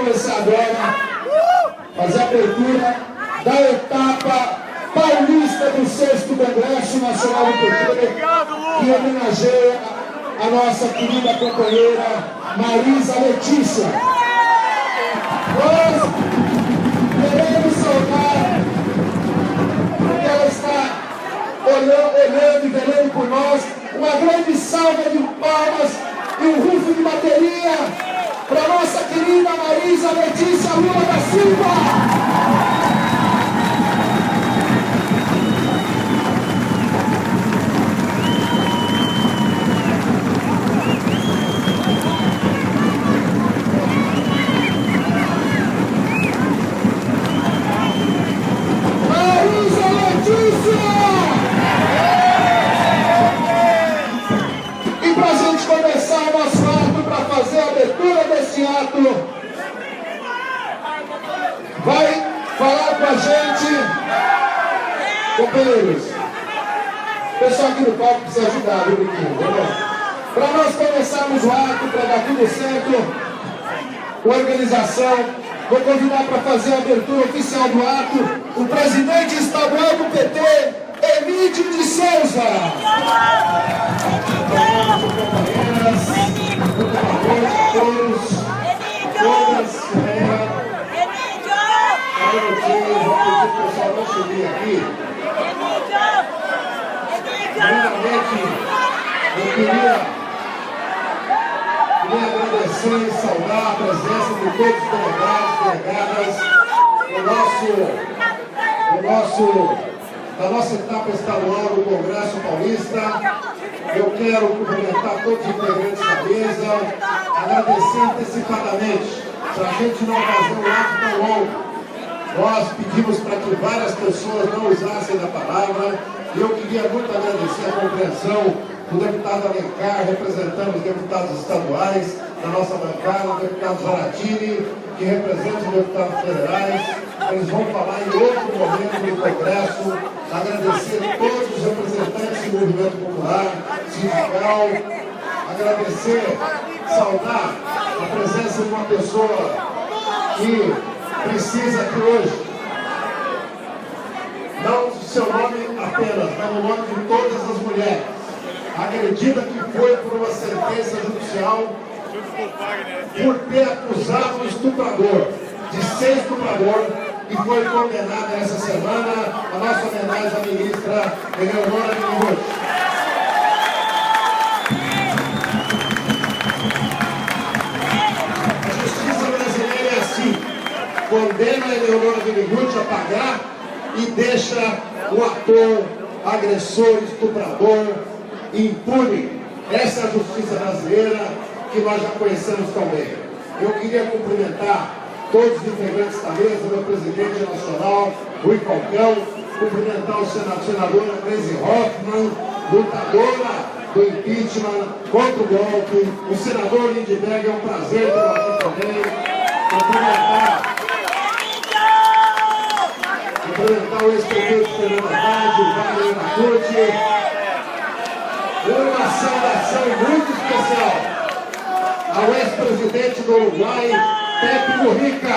começar agora, fazer a abertura da etapa paulista do 6º Congresso Nacional do PT, que homenageia a nossa querida companheira Marisa Letícia. Nós queremos saudar, porque ela está olhando e velando por nós, uma grande salva de palmas e um rufo de bateria para nossa querida Marisa Letícia Lula da Silva. Vai falar com a gente, companheiros. O pessoal aqui no palco precisa ajudar, viu, Biquinho? Para nós começarmos o ato, para dar tudo certo, organização, vou convidar para fazer a abertura oficial do ato o presidente estadual do PT, Emídio de Souza. Eu queria agradecer e saudar a presença de todos os delegados, delegadas da nossa etapa estadual do Congresso Paulista. Eu quero cumprimentar todos os integrantes da mesa, agradecer antecipadamente, para a gente não fazer um ato tão longo. Nós pedimos para que várias pessoas não usassem a palavra, e eu queria muito agradecer a compreensão do deputado Alencar, representando os deputados estaduais da nossa bancada, o deputado Zaratini, que representa os deputados federais. Eles vão falar em outro momento do Congresso. Agradecer a todos os representantes do movimento popular, sindical, agradecer, saudar a presença de uma pessoa que precisa aqui hoje, não do seu nome apenas, mas no nome de todas as mulheres, agredida que foi por uma sentença judicial por ter acusado um estuprador, de ser estuprador, e foi condenada essa semana. A nossa homenagem à ministra Eleonora Dinigotti. A justiça brasileira é assim, condena a Eleonora Dinigotti a pagar e deixa o ator, agressor, estuprador impune. Essa é a justiça brasileira que nós já conhecemos tão bem. Eu queria cumprimentar todos os integrantes da mesa, meu presidente nacional, Rui Falcão, cumprimentar a senadora Gleisi Hoffmann, lutadora do impeachment contra o golpe, o senador Lindbergh, é um prazer tê-lo aqui também, cumprimentar o ex-prefeito Fernando Haddad, o Wagner Marcucci, uma saudação muito especial ao ex-presidente do Uruguai, Pepe Mujica.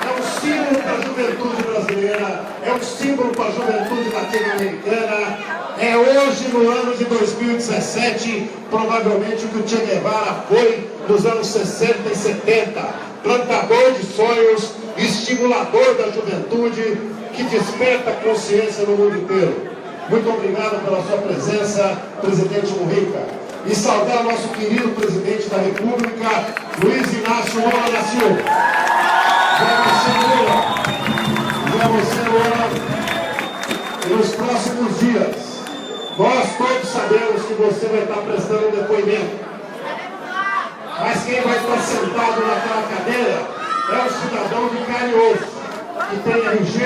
É um símbolo para a juventude brasileira, é um símbolo para a juventude latino-americana. É hoje, no ano de 2017, provavelmente o que o Che Guevara foi nos anos 60 e 70. Plantador de sonhos, estimulador da juventude, que desperta consciência no mundo inteiro. Muito obrigado pela sua presença, presidente Mujica. E saudar nosso querido presidente da República, Luiz Inácio Lula da Silva. Já você, Lula, e nos próximos dias, nós todos sabemos que você vai estar prestando um depoimento. Mas quem vai estar sentado naquela cadeira é um cidadão de carne e osso, que tem RG,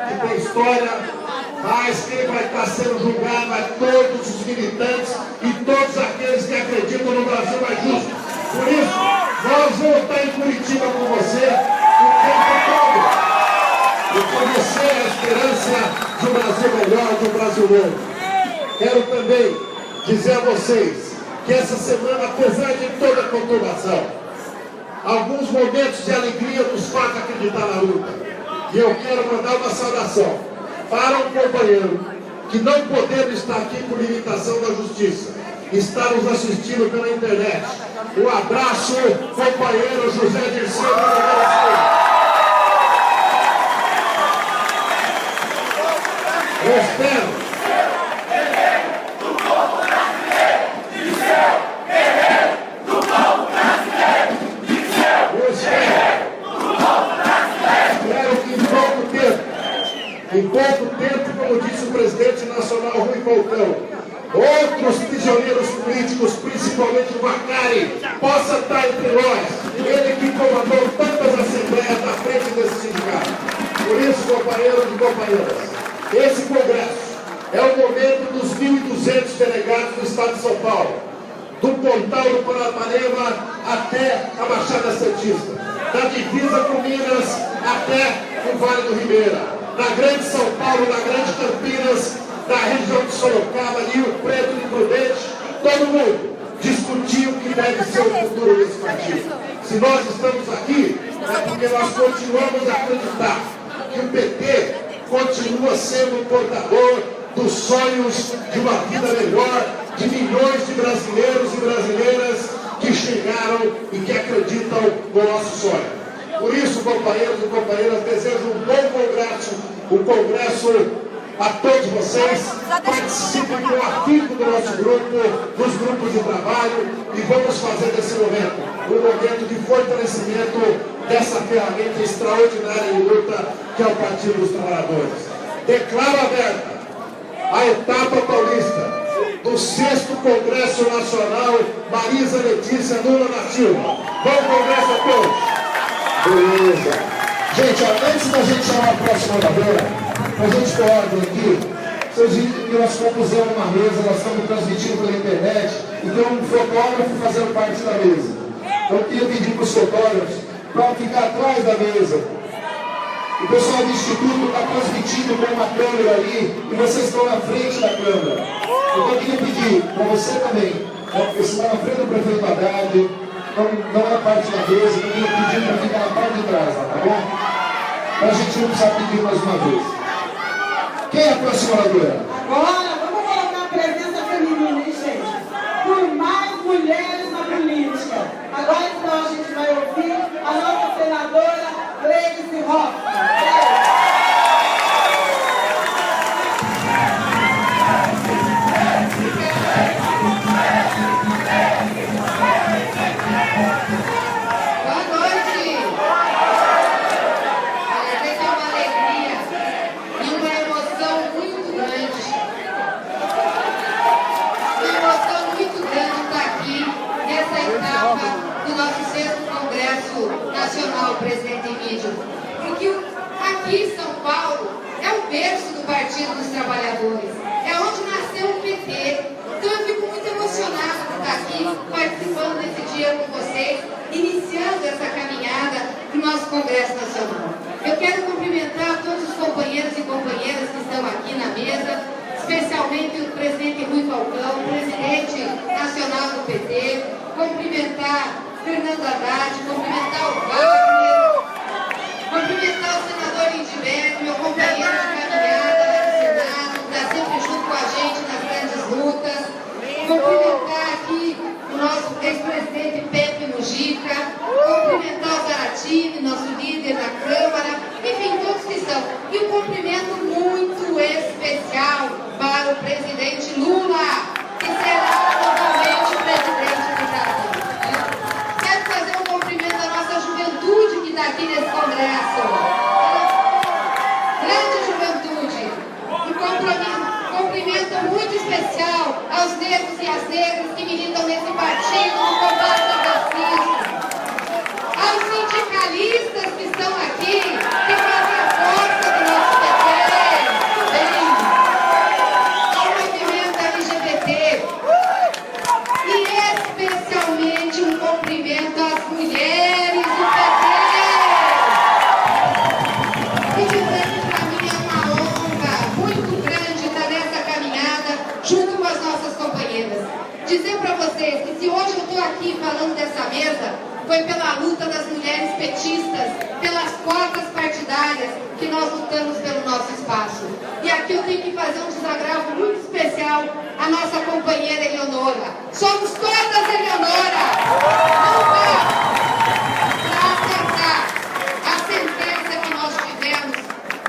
que tem história. Mas quem vai estar sendo julgado é todos os militantes e todos aqueles que acreditam no Brasil mais justo. Por isso, nós vamos estar em Curitiba com você o tempo todo. E conhecer a esperança de um Brasil melhor, de um Brasil novo. Quero também dizer a vocês que essa semana, apesar de toda a conturbação, alguns momentos de alegria nos fazem acreditar na luta. E eu quero mandar uma saudação para um companheiro que, não podendo estar aqui por limitação da justiça, está nos assistindo pela internet. Um abraço, companheiro José Dirceu. Eu espero. Em pouco tempo, como disse o presidente nacional Rui Falcão, outros prisioneiros políticos, principalmente o Macari, possa estar entre nós, ele que comandou tantas assembleias na frente desse sindicato. Por isso, companheiros e companheiras, esse congresso é o momento dos 1.200 delegados do Estado de São Paulo, do Pontal do Paranapanema até a Baixada Santista, da divisa com Minas até o Vale do Ribeira, na Grande São Paulo, na Grande Campinas, na região de Sorocaba, Rio Preto e Prudente, todo mundo discutiu o que deve ser o futuro desse partido. Se nós estamos aqui, é porque nós continuamos a acreditar que o PT continua sendo o portador dos sonhos de uma vida melhor de milhões de brasileiros e brasileiras que chegaram e que acreditam no nosso sonho. Por isso, companheiros e companheiras, desejo um bom congresso, um congresso a todos vocês. Participem com o afinco do nosso grupo, dos grupos de trabalho, e vamos fazer desse momento um momento de fortalecimento dessa ferramenta extraordinária de luta que é o Partido dos Trabalhadores. Declaro aberta a etapa paulista do 6º Congresso Nacional Marisa Letícia Lula da Silva. Bom congresso a todos! Beleza. Gente, antes da gente chamar a próxima oradora, a gente por ordem aqui, vocês viram que nós compusemos uma mesa, nós estamos transmitindo pela internet, e tem um fotógrafo fazendo parte da mesa. Então eu queria pedir para os fotógrafos para ficar atrás da mesa. O pessoal do Instituto está transmitindo com uma câmera ali, e vocês estão na frente da câmera. Então eu queria pedir para você também, porque você está na frente do prefeito Haddad, não é parte da mesa, eu queria pedir para ficar na parte de trás, tá bom? Para a gente não precisar pedir mais uma vez. Quem é a próxima oradora? Agora, vamos colocar a presença feminina, hein, gente? Por mais mulheres na política. Agora, então, a gente vai ouvir a nossa senadora Gleisi Hoffmann. Presidente Emílio, porque aqui em São Paulo é o berço do Partido dos Trabalhadores, é onde nasceu o PT. Então eu fico muito emocionada de estar aqui participando desse dia com vocês, iniciando essa caminhada do nosso Congresso Nacional. Eu quero cumprimentar todos os companheiros e companheiras que estão aqui na mesa, especialmente o presidente Rui Falcão, presidente nacional do PT, cumprimentar Fernando Haddad, cumprimentar o Wagner, cumprimentar o senador Lindbergh, meu companheiro de caminhada lá no Senado, que está sempre junto com a gente nas grandes lutas, cumprimentar aqui o nosso ex-presidente Pepe Mujica, cumprimentar o Zaratini, nosso líder na Câmara, enfim, todos que estão. E um cumprimento muito especial para o presidente Lula, que será novamente presidente do Brasil. Quero fazer um cumprimento à nossa juventude vocês que se hoje eu estou aqui falando dessa mesa, foi pela luta das mulheres petistas, pelas cotas partidárias que nós lutamos pelo nosso espaço. E aqui eu tenho que fazer um desagravo muito especial à nossa companheira Eleonora. Somos todas Eleonora! Não vá para acertar a sentença que nós tivemos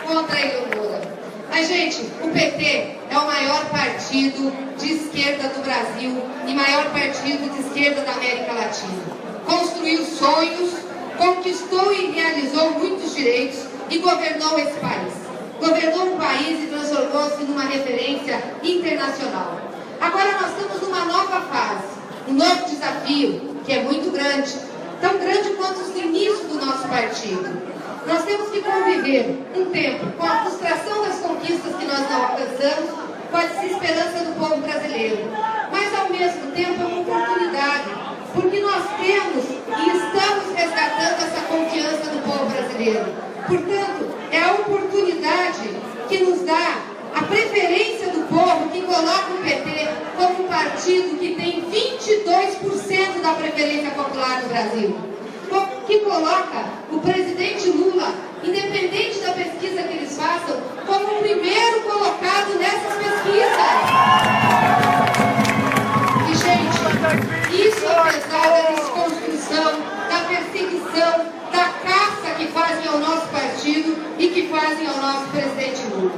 contra a Eleonora. Mas, gente, o PT é o maior partido de esquerda do Brasil e maior partido de esquerda da América Latina. Construiu sonhos, conquistou e realizou muitos direitos e governou esse país. Governou um país e transformou-se numa referência internacional. Agora nós estamos numa nova fase, um novo desafio que é muito grande, tão grande quanto os limites do nosso partido. Nós temos que conviver um tempo com a frustração das conquistas que nós não alcançamos, com a desesperança do povo brasileiro. Mas ao mesmo tempo é uma oportunidade, porque nós temos e estamos resgatando essa confiança do povo brasileiro. Portanto, é a oportunidade que nos dá a preferência do povo que coloca o PT como um partido que tem 22% da preferência popular no Brasil. Que coloca o presidente Lula, independente da pesquisa que eles façam, como o primeiro colocado nessas pesquisas. E, gente, isso apesar da desconstrução, da perseguição, da caça que fazem ao nosso partido e que fazem ao nosso presidente Lula.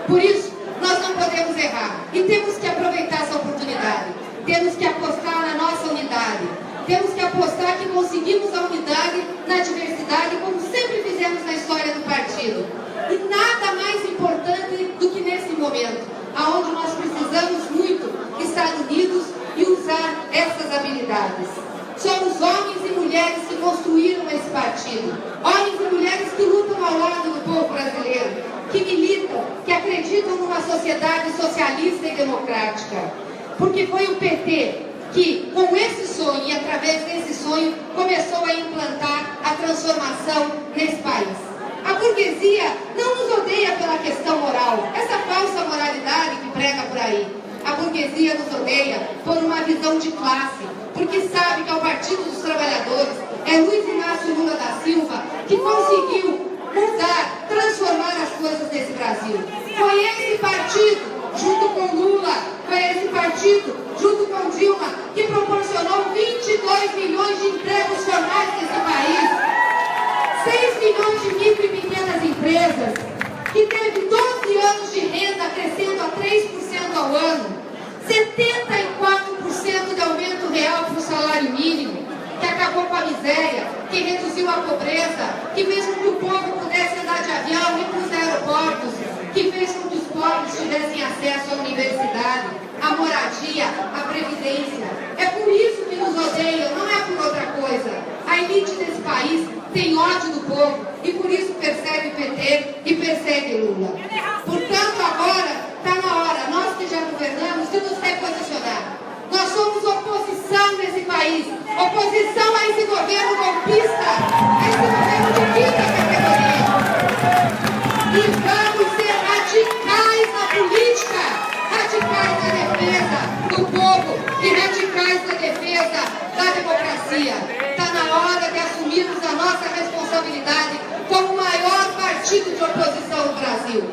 Por isso, nós não podemos errar e temos que aproveitar essa oportunidade. Temos que apostar na nossa unidade. Temos que apostar que conseguimos a unidade na diversidade, como sempre fizemos na história do partido. E nada mais importante do que nesse momento, onde nós precisamos muito estar unidos e usar essas habilidades. Somos homens e mulheres que construíram esse partido. Homens e mulheres que lutam ao lado do povo brasileiro, que militam, que acreditam numa sociedade socialista e democrática. Porque foi o PT que, com esse sonho e através desse sonho, começou a implantar a transformação nesse país. A burguesia não nos odeia pela questão moral, essa falsa moralidade que prega por aí. A burguesia nos odeia por uma visão de classe, porque sabe que é o Partido dos Trabalhadores, é Luiz Inácio Lula da Silva, que conseguiu mudar, transformar as coisas nesse Brasil. Foi esse partido, junto com Lula, foi esse partido, junto com Dilma, que proporcionou 22 milhões de empregos formais nesse país, 6 milhões de micro e pequenas empresas, que teve 12 anos de renda crescendo a 3% ao ano, 74% de aumento real para o salário mínimo, que acabou com a miséria, que reduziu a pobreza, que fez com que o povo pudesse andar de avião e para os aeroportos, que fez com que os pobres tivessem acesso à universidade, à moradia, à previdência. É por isso que nos odeiam, não é por outra coisa. A elite desse país tem ódio do povo e por isso persegue o PT e persegue Lula. Portanto, agora está na hora, nós que já governamos, de nos reposicionar. Nós somos oposição nesse país, oposição a esse governo golpista, a esse governo de quinta categoria. E vamos ser radicais na política, radicais na defesa do povo e radicais na defesa da democracia. Está na hora de assumirmos a nossa responsabilidade como o maior partido de oposição do Brasil.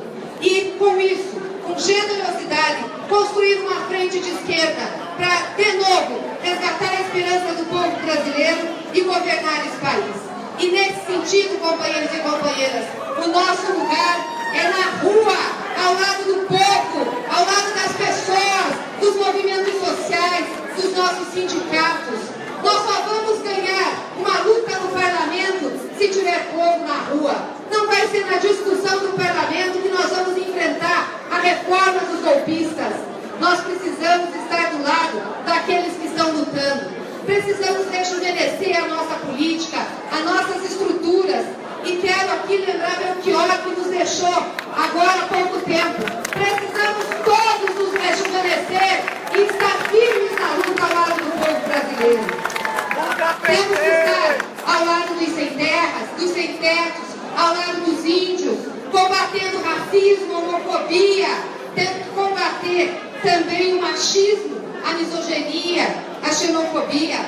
E com isso, com generosidade, construir uma frente de esquerda para, de novo, resgatar a esperança do povo brasileiro e governar esse país. E nesse sentido, companheiros e companheiras, o nosso lugar é na rua, ao lado do povo, ao lado das pessoas, dos movimentos sociais, dos nossos sindicatos. Nós só vamos ganhar uma luta no parlamento se tiver povo na rua. Não vai ser na discussão do parlamento que nós vamos enfrentar a reforma dos golpistas. Nós precisamos estar do lado daqueles que estão lutando. Precisamos rejuvenescer a nossa política, as nossas estruturas. E quero aqui lembrar Belchior, que nos deixou agora há pouco tempo. Precisamos todos nos rejuvenescer e estar firmes na luta ao lado do povo brasileiro. Temos que estar ao lado dos sem terras, dos sem tetos, ao lado dos índios, combatendo racismo, homofobia, tendo que combater também o machismo, a misoginia, a xenofobia,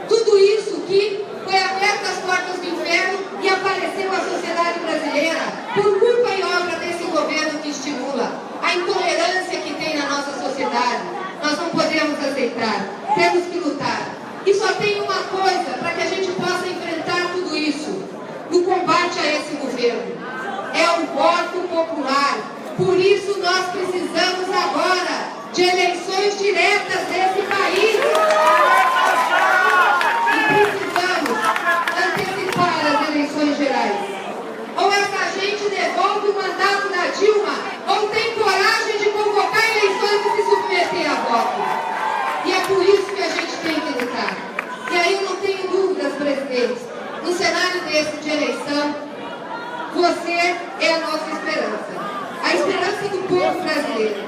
tudo isso que foi aberto as portas do inferno e apareceu à sociedade brasileira por culpa e obra desse governo que estimula a intolerância que tem na nossa sociedade. Nós não podemos aceitar, temos que lutar. E só tem uma coisa para que a gente possa enfrentar tudo isso no combate a esse governo: é o voto popular. Por isso nós precisamos agora de eleições diretas nesse país. E precisamos antecipar as eleições gerais. Ou essa gente devolve o mandato da Dilma, ou tem coragem de convocar eleições e se submeter a voto. E é por isso que a gente tem que lutar. E aí eu não tenho dúvidas, presidente, no cenário desse de eleição, você é a nossa esperança. A esperança do povo brasileiro.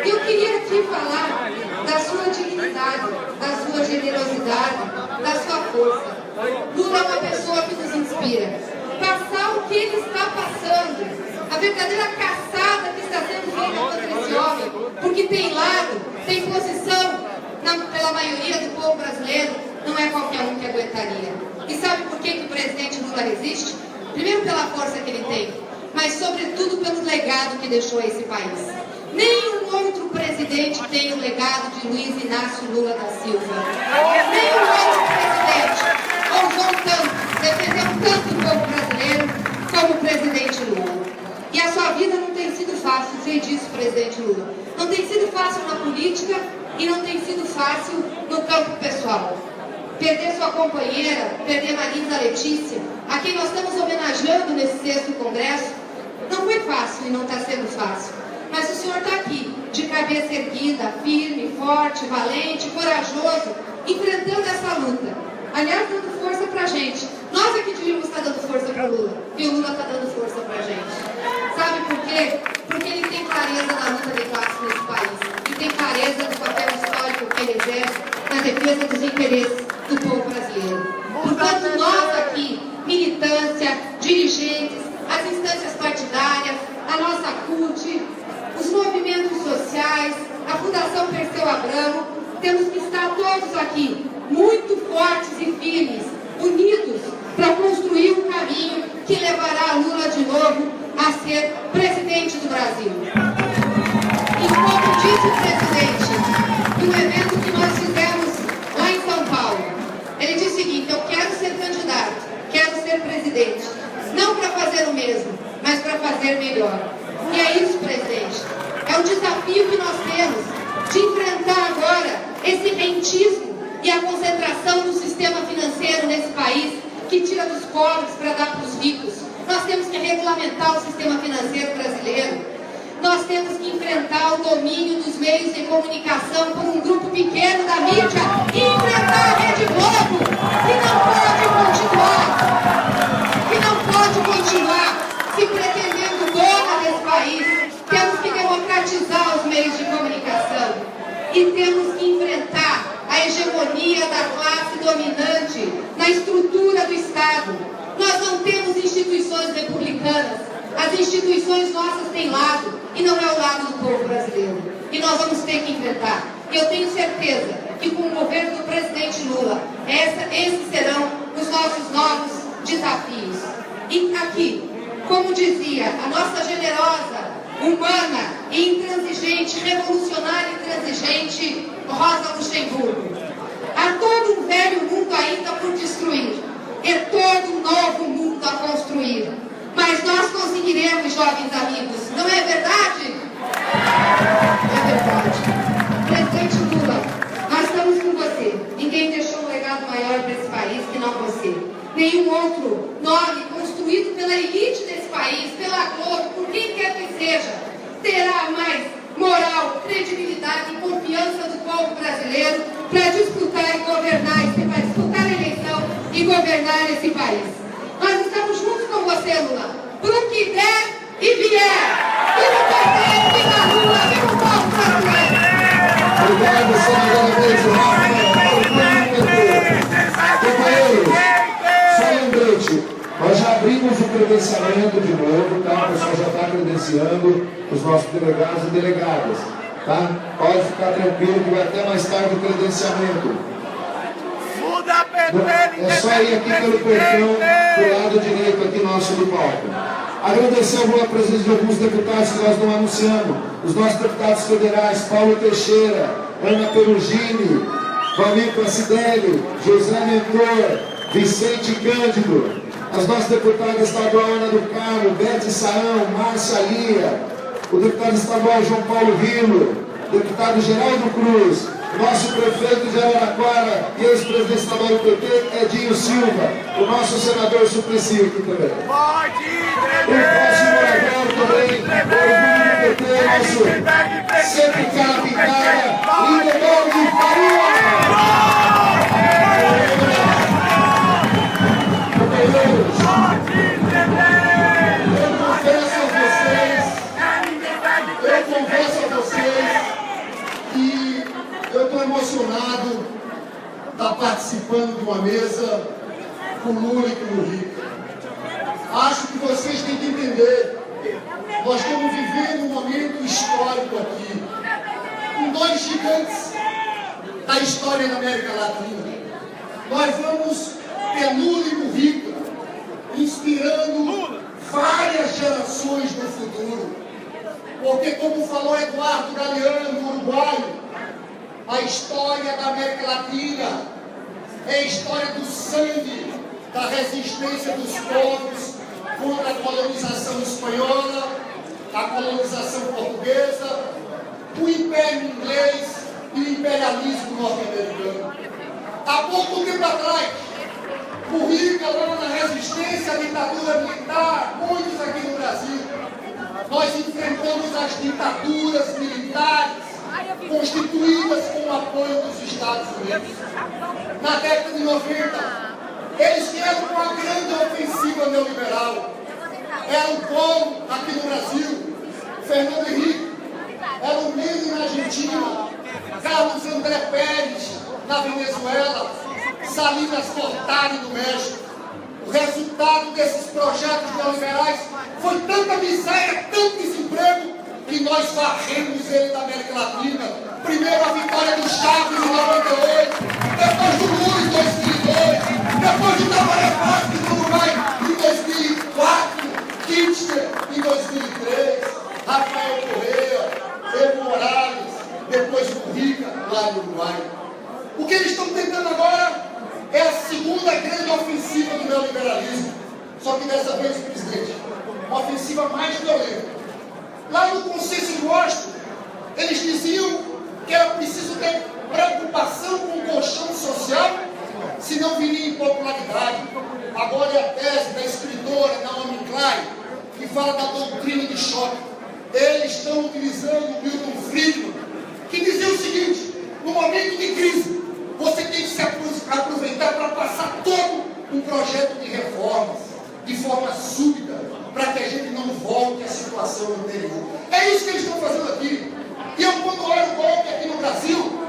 E eu queria aqui falar da sua dignidade, da sua generosidade, da sua força. Lula é uma pessoa que nos inspira. Passar o que ele está passando, a verdadeira caçada que está sendo feita contra esse homem, porque tem lado, tem posição pela maioria do povo brasileiro, não é qualquer um que aguentaria. E sabe por que o presidente Lula resiste? Primeiro pela força que ele tem, mas sobretudo pelo legado que deixou a esse país. Nenhum outro presidente tem o legado de Luiz Inácio Lula da Silva. Nenhum outro presidente ousou tanto, defendeu tanto o povo brasileiro como o presidente Lula. E a sua vida não tem sido fácil, sei disso, presidente Lula. Não tem sido fácil na política e não tem sido fácil no campo pessoal. Perder sua companheira, perder Marisa Letícia, a quem nós estamos homenageando nesse 6º Congresso, não foi fácil e não está sendo fácil. Mas o senhor está aqui, de cabeça erguida, firme, forte, valente, corajoso, enfrentando essa luta. Aliás, dando força pra gente. Nós aqui devíamos estar dando força para Lula, e o Lula está dando força pra gente. Sabe por quê? Porque ele tem clareza na luta de classe nesse país. E tem clareza do papel histórico que ele exerce na defesa dos interesses do povo brasileiro. Portanto, nós aqui, militância, dirigentes, as instâncias partidárias, a nossa CUT, os movimentos sociais, a Fundação Perseu Abramo, temos que estar todos aqui muito fortes e firmes, unidos, para construir um caminho que levará Lula de novo a ser presidente do Brasil. E como disse o presidente, no evento que nós fizemos lá em São Paulo, ele disse o seguinte: eu quero ser candidato, quero ser presidente, não para fazer o mesmo, mas para fazer melhor. E é isso, presidente. É o desafio que nós temos de enfrentar agora esse rentismo e a concentração do sistema financeiro nesse país, que tira dos pobres para dar para os ricos. Nós temos que regulamentar o sistema financeiro brasileiro. Nós temos que enfrentar o domínio dos meios de comunicação por um grupo pequeno da mídia e enfrentar a Rede Globo, que não pode continuar se pretendendo dona desse país. Temos que democratizar os meios de comunicação e temos que enfrentar a hegemonia da classe dominante na estrutura do Estado. Nós não temos instituições republicanas. As instituições nossas têm lado, e não é o lado do povo brasileiro. E nós vamos ter que enfrentar. E eu tenho certeza que com o governo do presidente Lula, esses serão os nossos novos desafios. E aqui, como dizia a nossa generosa, humana e intransigente, revolucionária e intransigente Rosa Luxemburgo: há todo um velho mundo ainda por destruir, e todo um novo mundo a construir. Mas nós conseguiremos, jovens amigos, não é verdade? É verdade. Presidente Lula, nós estamos com você. Ninguém deixou um legado maior para esse país que não você. Nenhum outro nome construído pela elite desse país, pela Globo, por quem quer que seja, terá mais moral, credibilidade e confiança do povo brasileiro para disputar e governar esse país, disputar a eleição e governar esse país. Nós estamos juntos com você, Lula, pro que der e vier. Viva o PT, viva a Lula, viva o povo brasileiro. Obrigado, senadora Gleisi Hoffmann. Companheiros, só lembrete, nós já abrimos o credenciamento de novo, tá? O pessoal já está credenciando os nossos delegados e delegadas, tá? Pode ficar tranquilo que vai até mais tarde o credenciamento. É só ir aqui pelo portão do lado direito aqui nosso do palco. Agradecer a presença de alguns deputados que nós não anunciamos. Os nossos deputados federais, Paulo Teixeira, Ana Perugini, Valmir Placidelli, José Mentor, Vicente Cândido, as nossas deputadas estadual Ana do Carmo, Bete Saão, Márcia Lia, o deputado estadual João Paulo Rilo, deputado Geraldo Cruz, nosso prefeito de Araraquara e ex-presidente estadual do PT, Edinho Silva, o nosso senador Suplicy aqui também. O próximo orador também, orgulho do PT, nosso sempre cara pintada, Lindeberg de Faria. Eu confesso a vocês que eu estou emocionado de estar participando de uma mesa com Lula e com o Rica. Acho que vocês têm que entender, nós estamos vivendo um momento histórico aqui, com dois gigantes da história da América Latina. Nós vamos ter Lula e Mujica inspirando várias gerações no futuro. Porque, como falou Eduardo Galeano, uruguaio, a história da América Latina é a história do sangue, da resistência dos povos contra a colonização espanhola, a colonização portuguesa, o império inglês e o imperialismo norte-americano. Há pouco tempo atrás, Mujica, lá na resistência à ditadura militar, muitos aqui no Brasil, nós enfrentamos as ditaduras militares constituídas com o apoio dos Estados Unidos. Na década de 90, eles vieram com uma grande ofensiva neoliberal. Era o Collor aqui no Brasil, Fernando Henrique, era o Menem na Argentina, Carlos André Pérez na Venezuela, Salinas Gortari no México. O resultado desses projetos neoliberais foi tanta miséria, tanto desemprego, que nós varremos ele da América Latina. Primeiro a vitória do Chaves em 98, depois do Lula em 2002, depois do Tabaré Vázquez no Uruguai em 2004, Kirchner em 2003, Rafael Correa, Evo Morales, depois Mujica lá no Uruguai. O que eles estão tentando agora é a segunda grande ofensiva do neoliberalismo. Só que dessa vez, presidente, uma ofensiva mais violenta. Lá no Consenso de Washington, eles diziam que era preciso ter preocupação com o colchão social, senão viria impopularidade. Agora é a tese da escritora Naomi Klein, que fala da doutrina de choque. Eles estão utilizando Milton Friedman, que dizia o seguinte: no momento de crise, você tem que se aproveitar para passar todo um projeto de reformas, de forma súbita, para que a gente não volte à situação anterior. É isso que eles estão fazendo aqui. E eu, quando olho o golpe aqui no Brasil,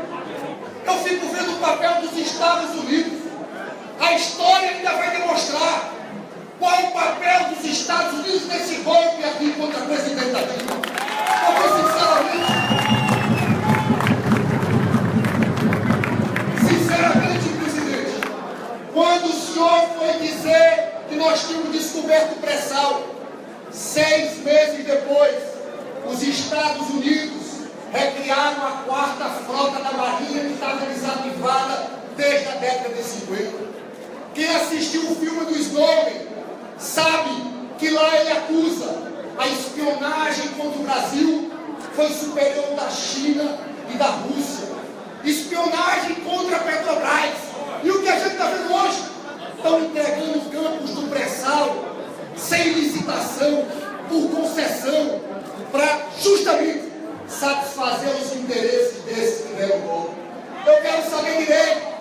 eu fico vendo o papel dos Estados Unidos. A história ainda vai demonstrar qual o papel dos Estados Unidos nesse golpe aqui contra a presidenta Dilma. Porque, sinceramente, presidente, quando o senhor foi dizer que nós tínhamos descoberto o pré-sal, 6 meses depois, os Estados Unidos recriaram a 4ª frota da Marinha, que estava desativada desde a década de 50. Quem assistiu o filme do Snowden sabe que lá ele acusa a espionagem contra o Brasil foi superior da China e da Rússia. Espionagem contra a Petrobras. E o que a gente está vendo hoje? Estão entregando os campos do pré-sal sem licitação, por concessão, para justamente satisfazer os interesses desses que deram o golpe. Eu quero saber direito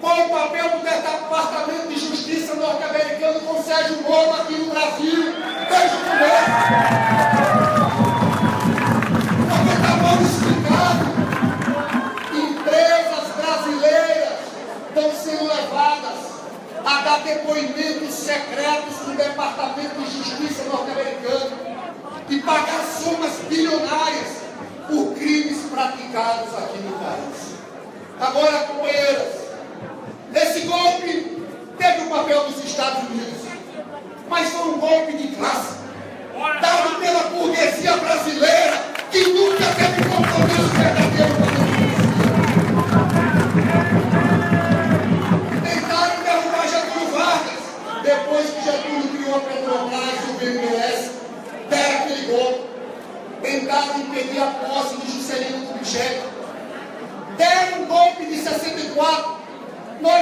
qual o papel do Departamento de Justiça norte-americano com Sérgio Moro aqui no Brasil desde o começo. Porque está mal explicado. Empresas brasileiras estão sendo levadas a dar depoimentos secretos do Departamento de Justiça norte-americano e pagar somas bilionárias por crimes praticados aqui no país. Agora, companheiras, esse golpe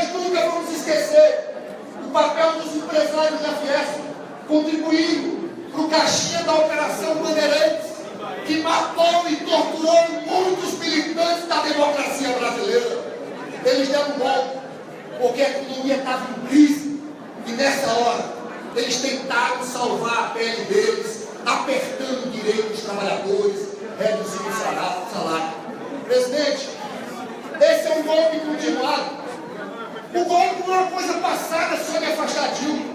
Nós nunca vamos esquecer o papel dos empresários da Fiesp, contribuindo para o caixinha da Operação Bandeirantes, que matou e torturou muitos militantes da democracia brasileira. Eles deram um golpe, porque a economia estava em crise, e nessa hora eles tentaram salvar a pele deles, apertando o direito dos trabalhadores, reduzindo o salário. Presidente, esse é um golpe continuado. O golpe não é uma coisa passada só de afastar Dilma.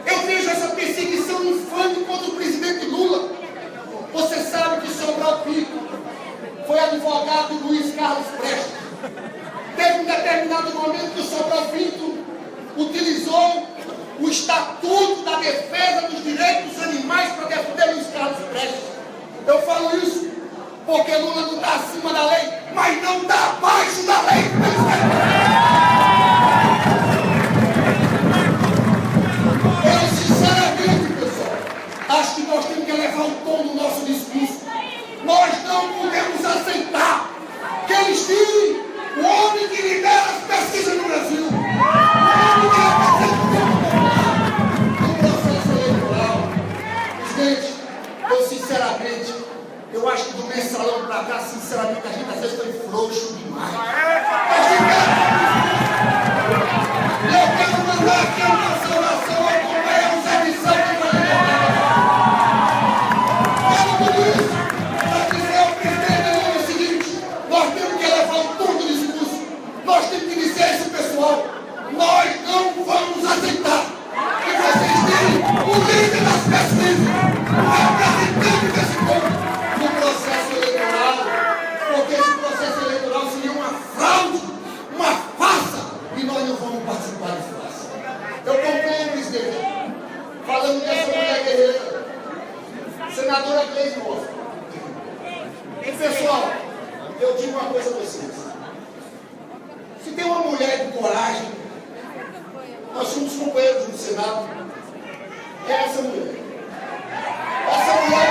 Eu vejo essa perseguição infame contra o presidente Lula. Você sabe que Sobral Pinto foi advogado do Luiz Carlos Prestes. Teve um determinado momento que o Sobral Pinto utilizou o Estatuto da Defesa dos Direitos dos Animais para defender Luiz Carlos Prestes. Eu falo isso porque Lula não está acima da lei, mas não está abaixo da lei. Eu, sinceramente, pessoal, acho que nós temos que elevar o tom do nosso discurso. Nós não podemos aceitar que eles tirem o homem que lidera as pesquisas no Brasil. O homem que representa o processo eleitoral. Presidente, eu sinceramente, eu acho que do mensalão para cá, sinceramente, a gente às vezes foi frouxo demais. Eu quero mandar aqui uma saudação ao companheiro Zé Vicente de Valdeirão. Falo tudo isso para dizer ao presidente Lula o seguinte: nós temos que elevar o tom do discurso, nós temos que dizer isso, pessoal. Nós não vamos aceitar que vocês tenham o líder das pesquisas, o representante desse povo no processo eleitoral, porque esse processo eleitoral seria uma fraude, uma farsa, e nós não vamos participar desse farsa. Eu concluo, presidente, falando dessa mulher guerreira, senadora Gleisi Hoffmann. E pessoal, eu digo uma coisa a vocês: se tem uma mulher de coragem, nós somos companheiros no Senado, é essa mulher. Essa mulher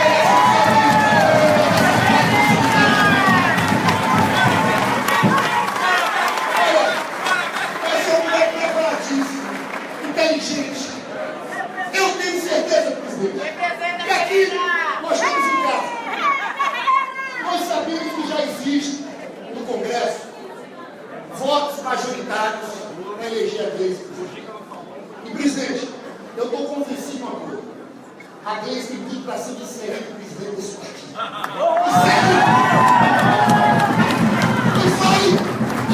inteligente. Eu tenho certeza, presidente, que aqui nós temos em casa. Nós sabemos que já existe no Congresso votos majoritários para eleger a Gleisi. E, presidente, eu estou convencido de uma coisa: a Gleisi tem tudo para ser o excelente presidente desse partido.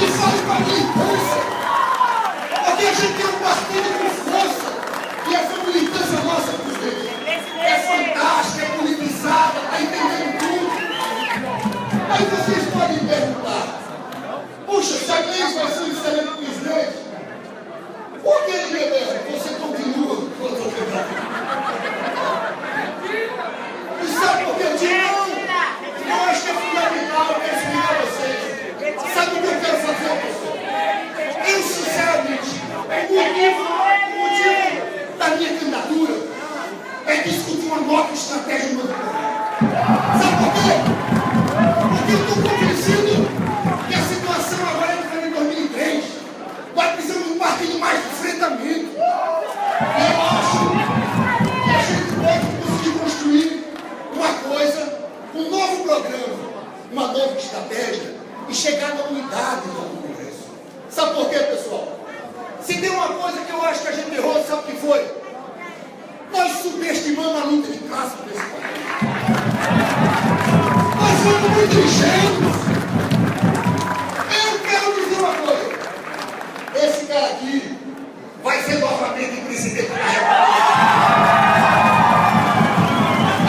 E fale para a militância. Porque a gente tem um partido com força, e essa militância nossa, presidente, é fantástica, é politizada, está entendendo tudo. Aí vocês podem perguntar: puxa, se a Gleisi vai ser um excelente presidente, por que, Guilherme, você continua com a sua candidatura? E sabe por que eu digo não? Eu acho que é fundamental, eu quero explicar a vocês. Sabe o que eu quero fazer, pessoal? Eu, sinceramente, o motivo da minha candidatura é discutir uma nova estratégia do meu governo. Sabe por quê? Porque eu estou convencido que a situação agora é diferente em 2003. Nós precisamos de um partido mais de enfrentamento. E eu acho que a gente pode conseguir construir uma coisa, um novo programa, uma nova estratégia e chegar na unidade do Congresso. Sabe por quê, pessoal? Se tem uma coisa que eu acho que a gente errou, sabe o que foi? Nós subestimamos a luta de classe desse país. Nós somos muito ingênuos. Eu quero dizer uma coisa: esse cara aqui vai ser novamente presidente da República.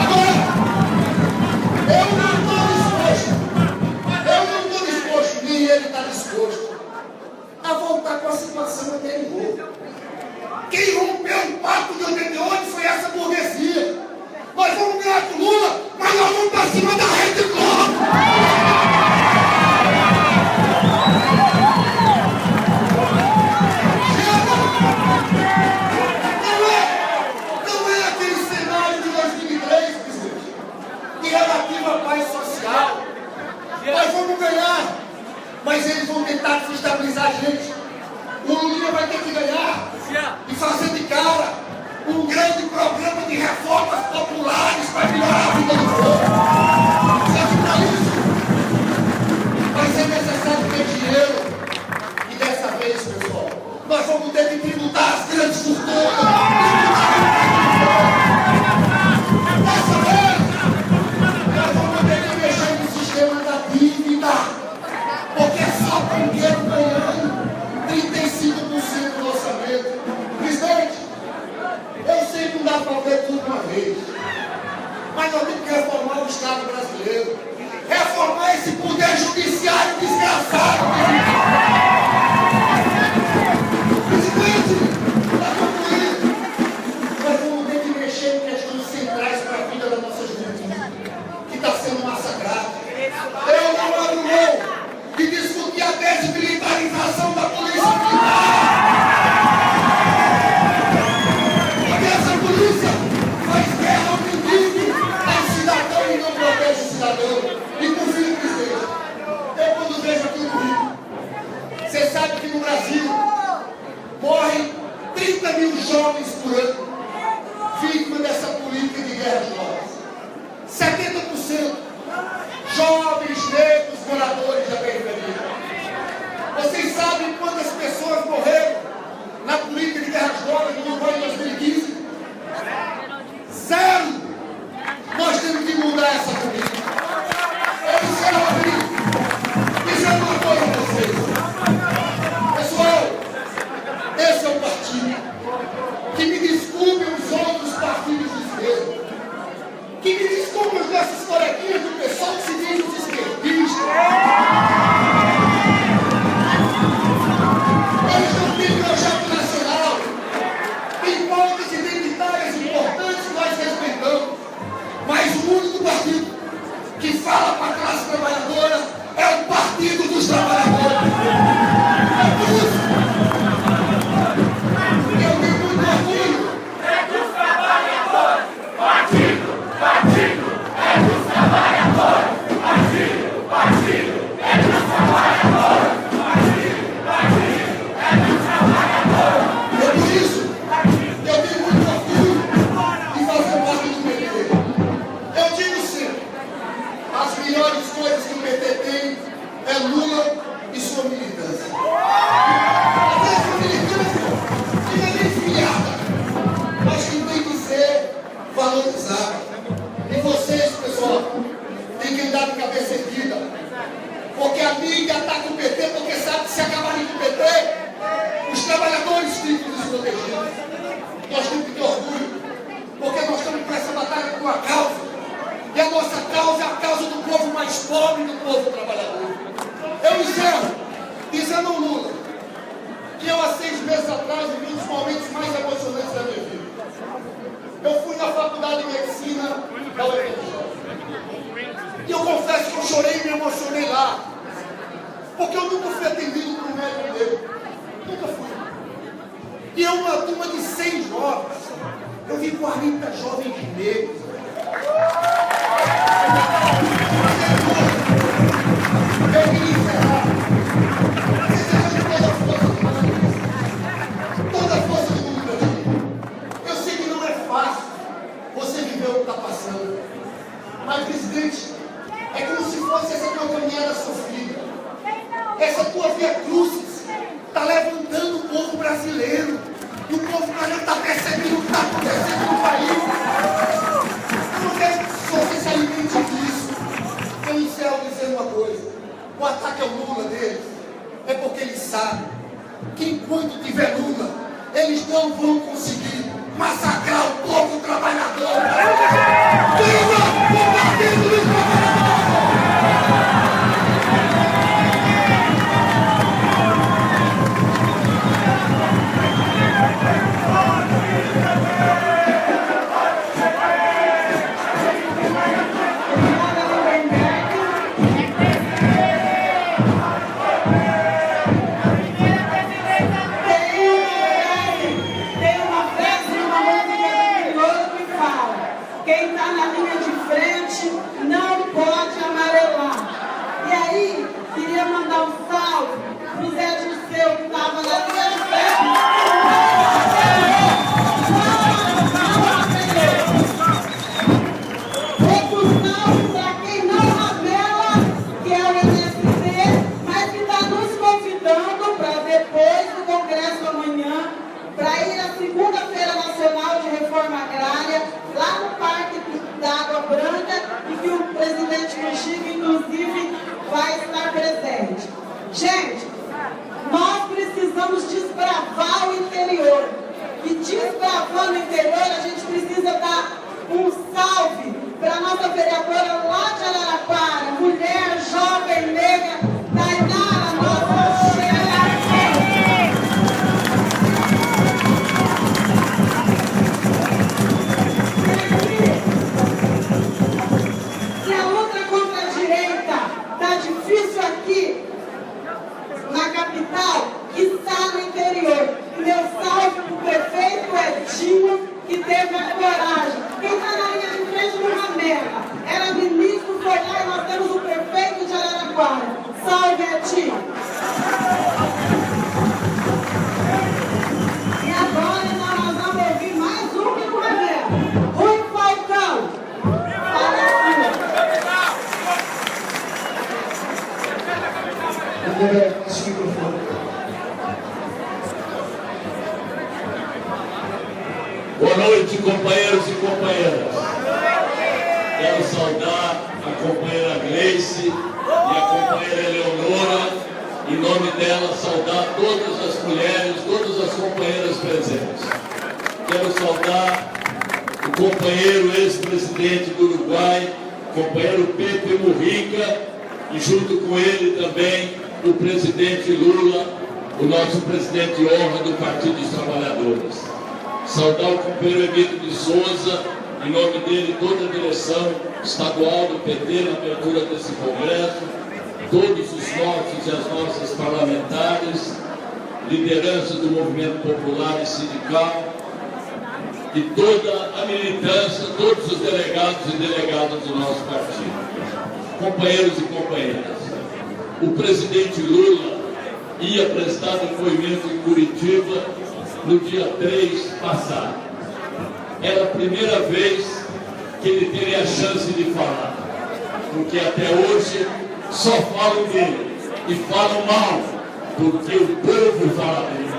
Agora, eu não estou disposto, nem ele está disposto a voltar com a situação anterior. Quem rompeu o pacto de 88 foi essa burguesia. Nós vamos ganhar com Lula, mas nós vamos para cima da Rede Globo. Não é aquele cenário de 2003, presidente, que relativo à paz social. Nós vamos ganhar, mas eles vão tentar desestabilizar a gente. Nós vamos ter que tributar as grandes fortunas. Dessa vez, nós vamos ter que mexer no sistema da dívida. Porque é só banqueiro ganhando 35% do orçamento. Presidente, eu sei que não dá para ver tudo de uma vez. Mas nós temos que reformar o Estado brasileiro. Reformar esse poder judiciário desgraçado. Presidente, para concluir, nós vamos ter que mexer em questões centrais para a vida da nossa juventude, que está sendo massacrada. Eu não abro mão de discutir a desmilitarização da Polícia Militar. Porque essa polícia faz guerra ao inimigo, ao cidadão e não protege o cidadão. E por fim, presidente, eu quando vejo aqui no Rio, você sabe que no Brasil morrem 30 mil jovens por ano, vítimas dessa política de guerra jovens. 70% jovens negros moradores da periferia. Vocês sabem quantas pessoas morreram na política de guerra jovens no Uruguai em 2015? 0! Nós temos que mudar essa política. Eu quero abrir dizendo uma coisa a vocês. Pessoal, esse é o partido. Que me desculpem os outros partidos de esquerda. Que me desculpem os nossos coleguinhas do pessoal que se diz os esquerdistas. Eles não têm projeto nacional. Tem pautas identitárias importantes que nós respeitamos. Mas o único partido que fala para a classe trabalhadora é o Partido dos Trabalhadores. É por isso que eu tenho muito orgulho. É dos trabalhadores. Partido é dos trabalhadores. Partido é dos trabalhadores. Partido é dos trabalhadores. É por isso que eu tenho muito orgulho de fazer parte do PT. Eu digo sempre, as melhores coisas que o PT tem é Lula e sua militância. Até essa militância fica nem filiada, mas que tem que ser valorizada. E vocês, pessoal, têm que andar de cabeça erguida. Porque a mídia está com o PT, porque sabe que se acabarem com o PT, os trabalhadores ficam desprotegidos. Nós temos que ter orgulho, porque nós estamos com essa batalha por uma causa. E a nossa causa é a causa do povo mais pobre, do povo trabalhador. Eu encerro dizendo ao Lula que eu, há 6 meses atrás, vivi um dos momentos mais emocionantes da minha vida. Eu fui na faculdade de medicina da UFRJ. E eu confesso que eu chorei e me emocionei lá. Porque eu nunca fui atendido por um médico negro. Nunca fui. E eu, uma turma de 100 jovens, eu vi 40 jovens negros. Eu queria encerrar. Toda a força do mundo para ti. Eu sei que não é fácil você viver o que está passando. Mas, presidente, é como se fosse essa tua caminhada sofrida. Essa tua via crucis está levantando o povo brasileiro. E o povo brasileiro está percebendo o que está acontecendo no país. Eu não quero que você se alimente disso. Eu encerro dizendo uma coisa. O ataque ao Lula deles é porque eles sabem que enquanto tiver Lula, eles não vão conseguir massacrar o povo trabalhador. Viva o Partido dos Trabalhadores! Tem uma frase numa música maravilhosa que fala: Congresso amanhã para ir à Segunda-feira Nacional de Reforma Agrária, lá no Parque da Água Branca, e que o presidente Chico, inclusive, vai estar presente. Gente, nós precisamos desbravar o interior. E desbravando o interior, a gente precisa dar um salve para a nossa vereadora lá de Araraquara, mulher, jovem, negra, Tainara, nossa cheia. Se a luta contra a direita está difícil aqui na capital, está no interior. E meu salve para o prefeito Edinho, que teve a coragem. Quem está na linha de frente do Ramela era ministro, foi lá, e nós temos o prefeito de Araraquara. Salve, Edinho! E agora nós vamos ouvir mais um que do Ramela. Rui Falcão. Passa o microfone. Boa noite, companheiros e companheiras. Quero saudar a companheira Gleice e a companheira Eleonora. Em nome dela, saudar todas as mulheres, todas as companheiras presentes. Quero saudar o companheiro ex-presidente do Uruguai, companheiro Pepe Mujica, e junto com ele também o presidente Lula, o nosso presidente de honra do Partido dos Trabalhadores. Saudar o companheiro Emílio de Souza, em nome dele toda a direção estadual do PT na abertura desse congresso, todos os nossos e as nossas parlamentares, lideranças do movimento popular e sindical, e toda a militância, todos os delegados e delegadas do nosso partido. Companheiros e companheiras, o presidente Lula ia prestar depoimento em Curitiba no dia 3 passado. Era a primeira vez que ele teria a chance de falar, porque até hoje só falam dele e falam mal, porque o povo fala dele.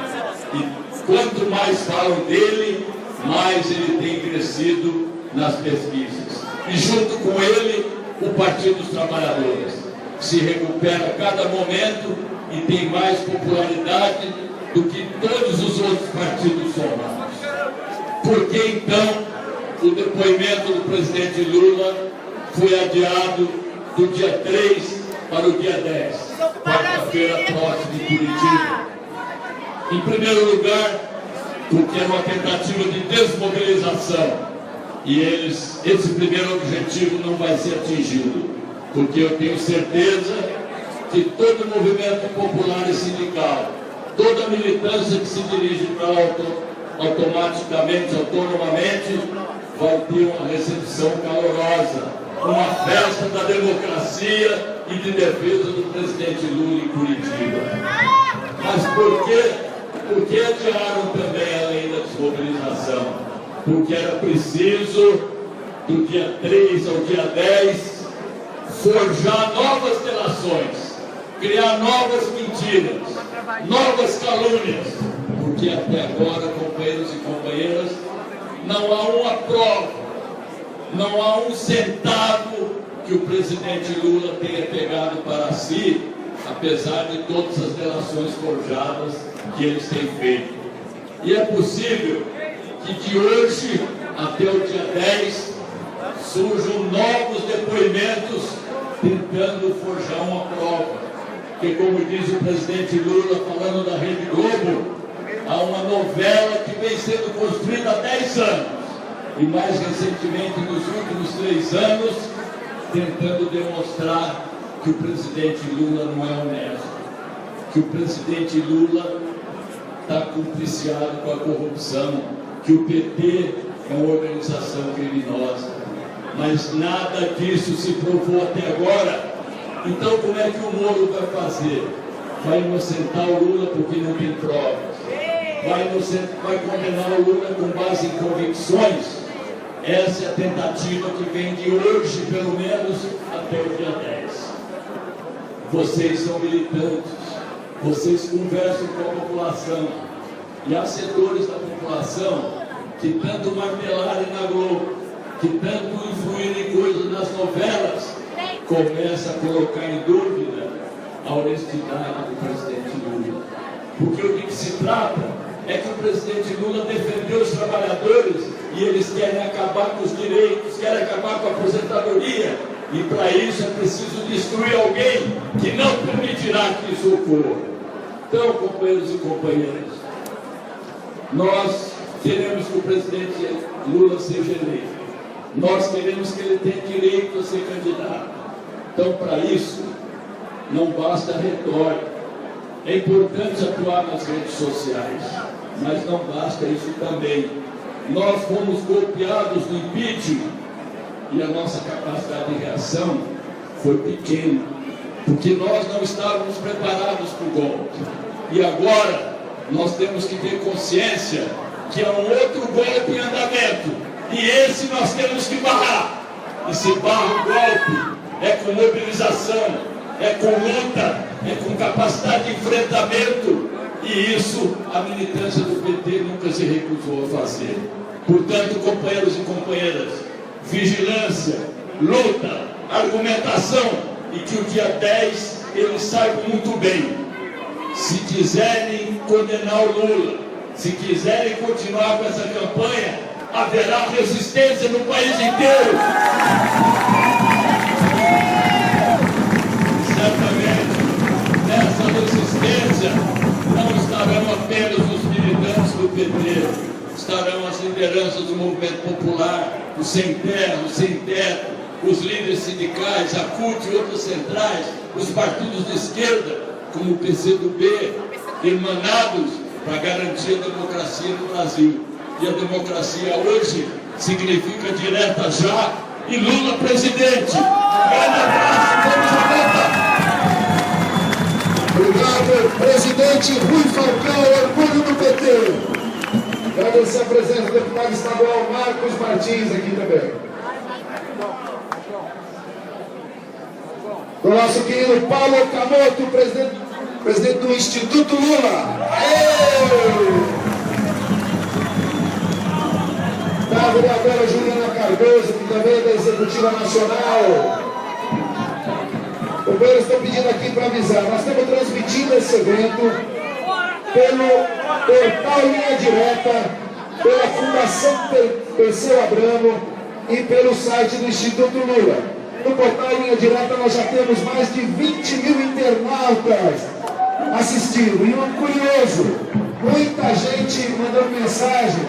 E quanto mais falam dele, mais ele tem crescido nas pesquisas. E junto com ele, o Partido dos Trabalhadores se recupera a cada momento e tem mais popularidade do que todos os outros partidos somados. Por que então o depoimento do presidente Lula foi adiado do dia 3 para o dia 10, quarta-feira próxima em Curitiba? Em primeiro lugar, porque é uma tentativa de desmobilização. E esse primeiro objetivo não vai ser atingido, porque eu tenho certeza que todo o movimento popular e sindical, toda a militância que se dirige para automaticamente, autonomamente, vai ter uma recepção calorosa, uma festa da democracia e de defesa do presidente Lula em Curitiba. Mas por que adiaram também a lei da desmobilização? Porque era preciso, do dia 3 ao dia 10, forjar novas delações, criar novas mentiras, novas calúnias, porque até agora, companheiros e companheiras, não há uma prova, não há um centavo que o presidente Lula tenha pegado para si, apesar de todas as delações forjadas que eles têm feito. E é possível que de hoje até o dia 10 surjam novos depoimentos tentando forjar uma prova. Porque, como diz o presidente Lula falando da Rede Globo, há uma novela que vem sendo construída há 10 anos e mais recentemente nos últimos 3 anos tentando demonstrar que o presidente Lula não é honesto, que o presidente Lula está cumpliciado com a corrupção, que o PT é uma organização criminosa, mas nada disso se provou até agora. Então como é que o Moro vai fazer? Vai inocentar o Lula porque não tem provas? Vai condenar o Lula com base em convicções? Essa é a tentativa que vem de hoje, pelo menos, até o dia 10. Vocês são militantes, vocês conversam com a população. E há setores da população que tanto martelarem na Globo, que tanto influírem em coisas nas novelas, começa a colocar em dúvida a honestidade do presidente Lula. Porque o que se trata é que o presidente Lula defendeu os trabalhadores e eles querem acabar com os direitos, querem acabar com a aposentadoria. E para isso é preciso destruir alguém que não permitirá que isso ocorra. Então, companheiros e companheiras, nós queremos que o presidente Lula seja eleito. Nós queremos que ele tenha direito a ser candidato. Então, para isso, não basta retórica. É importante atuar nas redes sociais, mas não basta isso também. Nós fomos golpeados no impeachment e a nossa capacidade de reação foi pequena, porque nós não estávamos preparados para o golpe. E agora nós temos que ter consciência que há um outro golpe em andamento, e esse nós temos que barrar. E se barra o golpe, é com mobilização, é com luta, é com capacidade de enfrentamento, e isso a militância do PT nunca se recusou a fazer. Portanto, companheiros e companheiras, vigilância, luta, argumentação, e que o dia 10 eles saibam muito bem. Se quiserem condenar o Lula, se quiserem continuar com essa campanha, haverá resistência no país inteiro. Certamente, nessa resistência não estarão apenas os militantes do PT, estarão as lideranças do movimento popular, os sem terra, os sem teto, os líderes sindicais, a CUT e outras centrais, os partidos de esquerda, como o PCdoB, emanados para garantir a democracia no Brasil. E a democracia hoje significa direta já e Lula presidente. Grande abraço, vamos à luta! Obrigado, presidente Rui Falcão, orgulho do PT. Agradecer a presença do deputado estadual Marcos Martins aqui também. Do nosso querido Paulo Camoto, presidente do Instituto Lula. Da vereadora Juliana Cardoso, que também é da Executiva Nacional. Eu estou pedindo aqui para avisar, nós estamos transmitindo esse evento pelo portal Linha Direta, pela Fundação Perseu Abramo e pelo site do Instituto Lula. No portal Linha Direta nós já temos mais de 20 mil internautas assistindo. E um curioso, muita gente mandando mensagem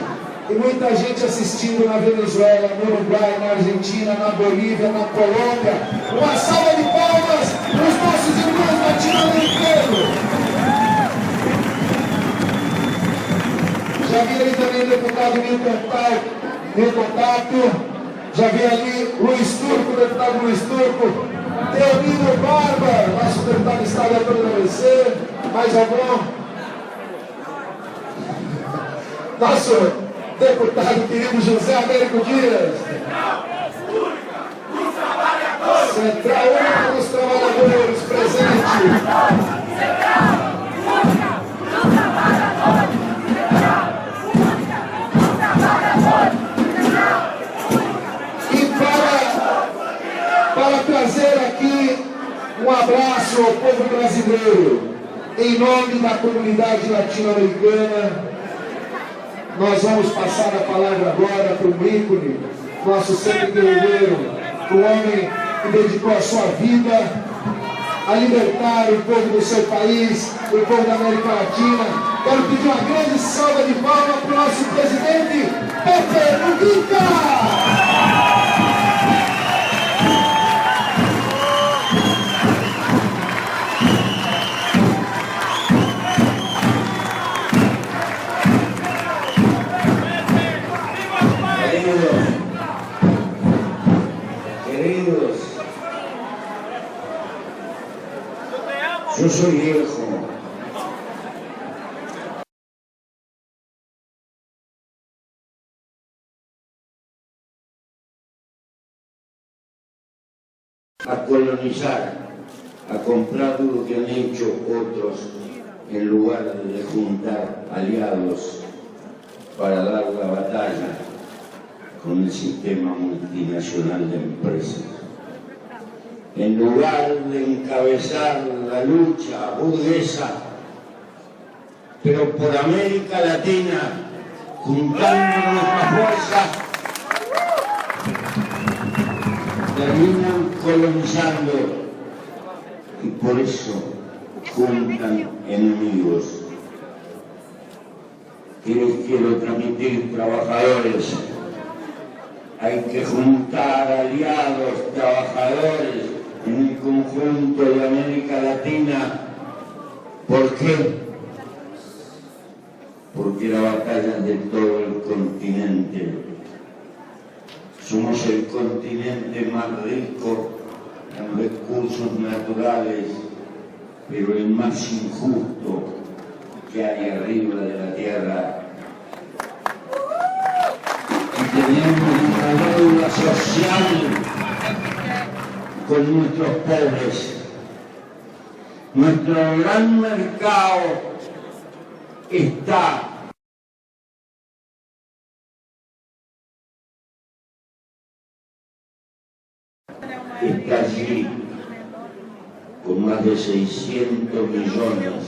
e muita gente assistindo na Venezuela, no Uruguai, na Argentina, na Bolívia, na Colômbia. Uma salva de palmas para os nossos irmãos latino-americanos. Já vi ali também o deputado Milton Tato. Já vi ali Luiz Turco, o deputado Luiz Turco. Teomino Barba, nosso deputado estadual do ABC. Mais algum? Nosso deputado querido José Américo Dias. Central Única dos Trabalhadores, presente. E para trazer aqui um abraço ao povo brasileiro, em nome da comunidade latino-americana, nós vamos passar a palavra agora para o ícone, nosso santo guerreiro, o homem que dedicou a sua vida a libertar o povo do seu país, o povo da América Latina. Quero pedir uma grande salva de palmas para o nosso presidente, Pepe Mujica! Queridos, yo soy viejo. A colonizar, a comprar lo que han hecho otros en lugar de juntar aliados para dar la batalla con el sistema multinacional de empresas. En lugar de encabezar la lucha burguesa, pero por América Latina, juntando nuestras fuerzas, terminan colonizando y por eso juntan enemigos. Quiero transmitir, trabajadores, hay que juntar aliados, trabajadores en el conjunto de América Latina. ¿Por qué? Porque la batalla es de todo el continente. Somos el continente más rico en recursos naturales, pero el más injusto que hay arriba de la tierra. Y tenemos una deuda social con nuestros pobres. Nuestro gran mercado está allí con más de 600 millones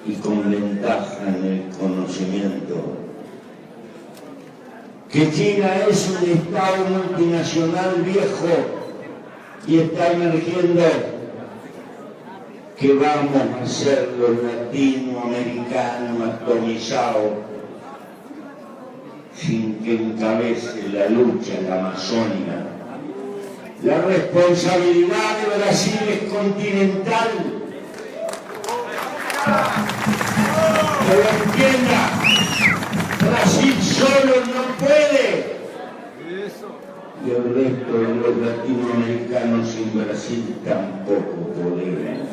y con ventaja en el conocimiento. Que China es un Estado multinacional viejo y está emergiendo, que vamos a ser los latinoamericanos atomizados sin que encabece la lucha en la Amazonia. La responsabilidad de Brasil es continental. Que lo entienda, Brasil solo no puede. Y el resto de los latinoamericanos sin Brasil tampoco podemos.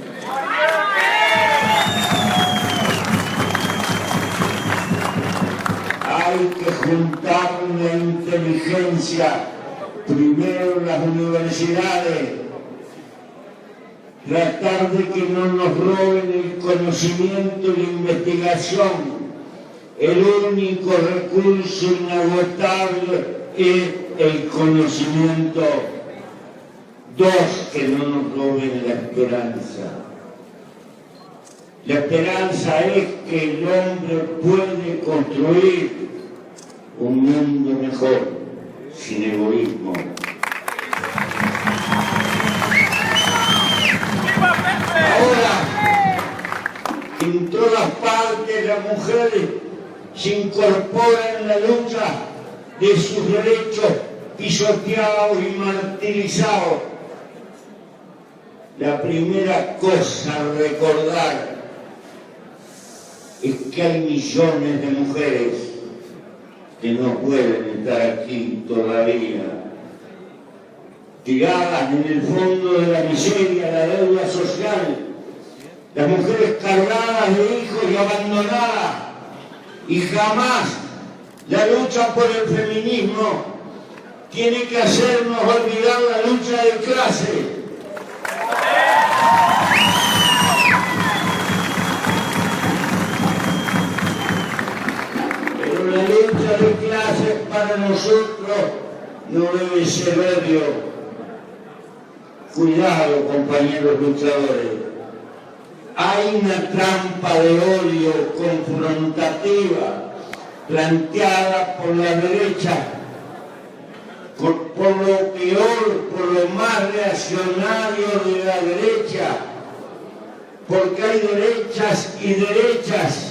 Hay que juntar una inteligencia. Primero las universidades, tratar de que no nos roben el conocimiento y la investigación. El único recurso inagotable es el conocimiento. Dos, que no nos roben la esperanza. La esperanza es que el hombre puede construir un mundo mejor, sin egoísmo. Ahora, en todas partes las mujeres se incorporan en la lucha de sus derechos pisoteados y martirizados. La primera cosa a recordar es que hay millones de mujeres que no pueden estar aquí todavía, tiradas en el fondo de la miseria, la deuda social, las mujeres cargadas de hijos y abandonadas, y jamás la lucha por el feminismo tiene que hacernos olvidar la lucha de clase. La lucha de clases para nosotros no debe ser odio. Cuidado, compañeros luchadores. Hay una trampa de odio confrontativa planteada por la derecha, por lo peor, por lo más reaccionario de la derecha, porque hay derechas y derechas.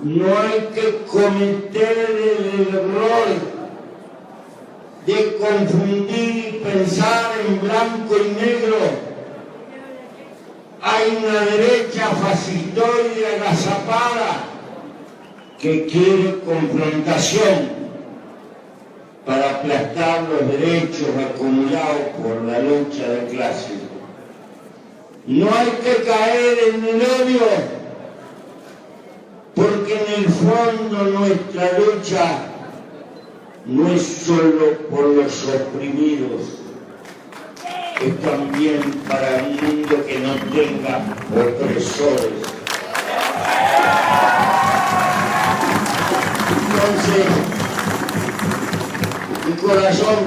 No hay que cometer el error de confundir y pensar en blanco y negro. Hay una derecha fascistoide agazapada que quiere confrontación para aplastar los derechos acumulados por la lucha de clases. No hay que caer en el odio, porque en el fondo nuestra lucha no es solo por los oprimidos, es también para un mundo que no tenga opresores. Entonces, mi corazón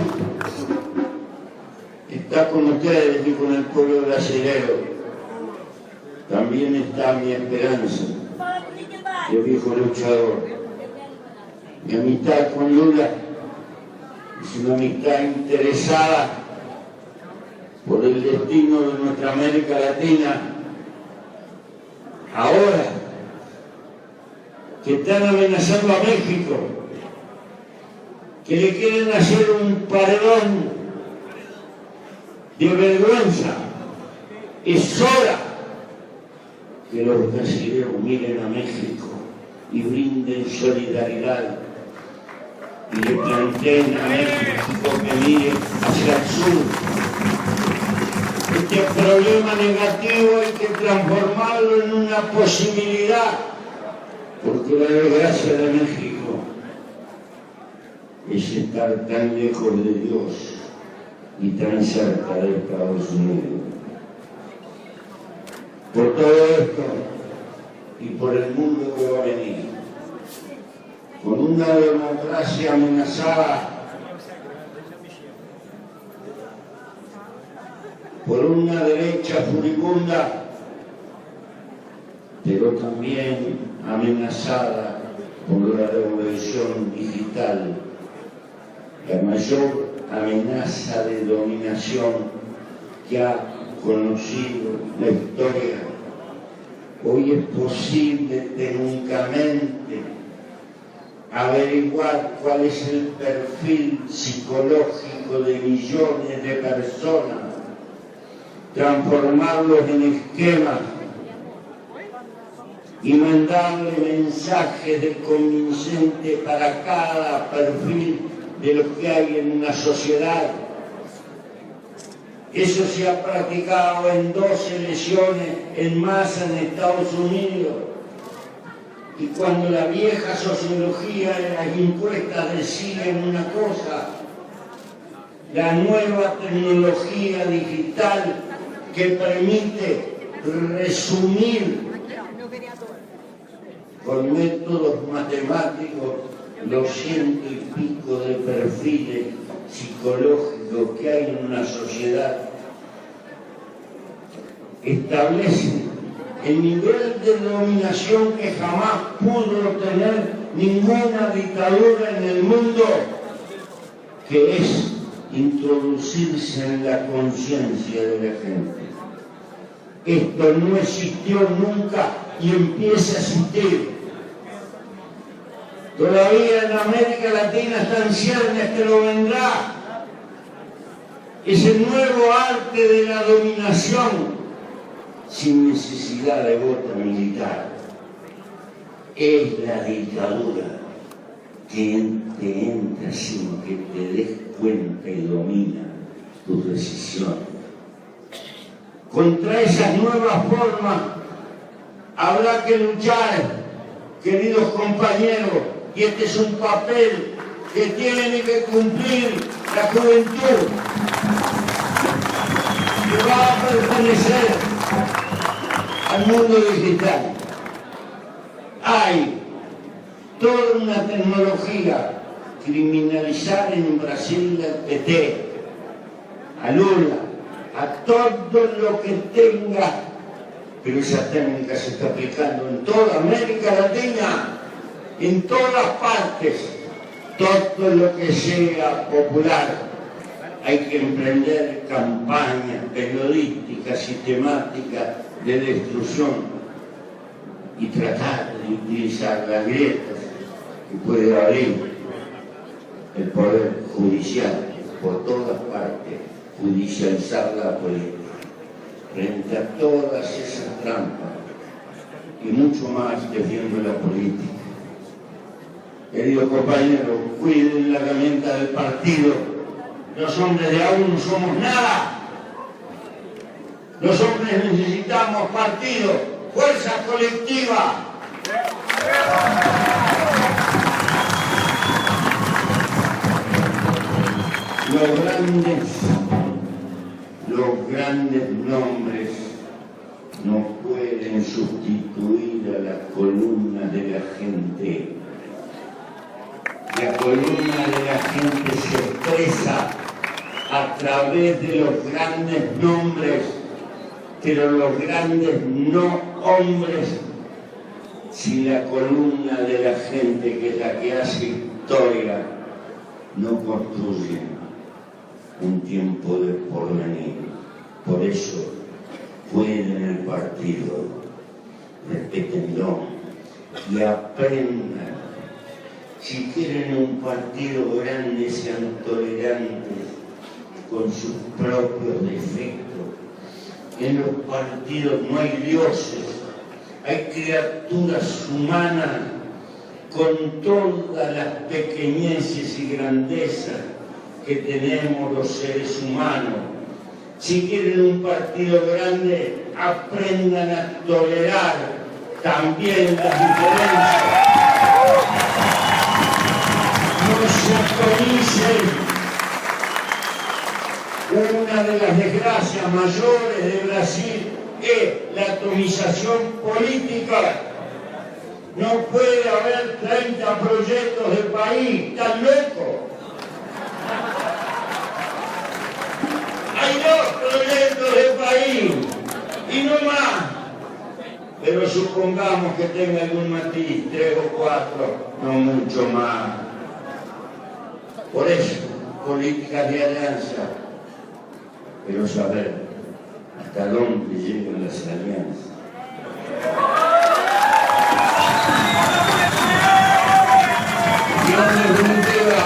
está con ustedes y con el pueblo brasilero. También está mi esperanza, de viejo luchador. Mi amistad con Lula es una amistad interesada por el destino de nuestra América Latina. Ahora que están amenazando a México, que le quieren hacer un paredón de vergüenza, es hora que los brasileños miren a México y brinden solidaridad y le planteen a México que mire hacia el sur. Este problema negativo hay que transformarlo en una posibilidad, porque la desgracia de México es estar tan lejos de Dios y tan cerca de Estados Unidos. Por todo esto y por el mundo que va a venir, con una democracia amenazada por una derecha furibunda, pero también amenazada por la revolución digital, la mayor amenaza de dominación que ha conocido la historia. Hoy es posible técnicamente averiguar cuál es el perfil psicológico de millones de personas, transformarlos en esquemas y mandarle mensajes de convincente para cada perfil de lo que hay en una sociedad. Eso se ha practicado en 2 elecciones en masa en Estados Unidos. Y cuando la vieja sociología de las encuestas decían una cosa, la nueva tecnología digital que permite resumir con métodos matemáticos los 100 y pico de perfiles psicológicos que hay en una sociedad, establece el nivel de dominación que jamás pudo tener ninguna dictadura en el mundo, que es introducirse en la conciencia de la gente. Esto no existió nunca y empieza a existir. Todavía en América Latina están ciernes que lo vendrá. Ese nuevo arte de la dominación sin necesidad de voto militar es la dictadura que te entra sin que te des cuenta y domina tus decisiones. Contra esas nuevas formas habrá que luchar, queridos compañeros, y este es un papel que tiene que cumplir la juventud, que va a pertenecer al mundo digital. Hay toda una tecnología. Criminalizar en Brasil al PT, a Lula, a todo lo que tenga, pero esa técnica se está aplicando en toda América Latina, en todas partes. Todo lo que sea popular, hay que emprender campañas periodísticas, sistemáticas de destrucción y tratar de utilizar las grietas que puede abrir el poder judicial por todas partes, judicializar la política. Frente a todas esas trampas y mucho más defiendo la política. Queridos compañeros, cuiden la herramienta del partido. Los hombres de aún no somos nada. Los hombres necesitamos partido, fuerza colectiva. los grandes nombres no pueden sustituir a la columna de la gente. La columna de la gente se expresa a través de los grandes nombres, pero los grandes no hombres. Si la columna de la gente, que es la que hace historia, no construye un tiempo de porvenir. Por eso, pueden el partido, respétenlo y aprendan. Si quieren un partido grande, sean tolerantes con sus propios defectos. En los partidos no hay dioses, hay criaturas humanas con todas las pequeñeces y grandezas que tenemos los seres humanos. Si quieren un partido grande, aprendan a tolerar también las diferencias. No se autoricen. Una de las desgracias mayores de Brasil es la atomización política. No puede haber 30 proyectos de país, ¿están locos? Hay 2 proyectos de país y no más. Pero supongamos que tenga algún matiz, 3 o 4, no mucho más. Por eso, políticas de alianza. Pero saber hasta dónde llegan las alianzas. Dios les bendiga.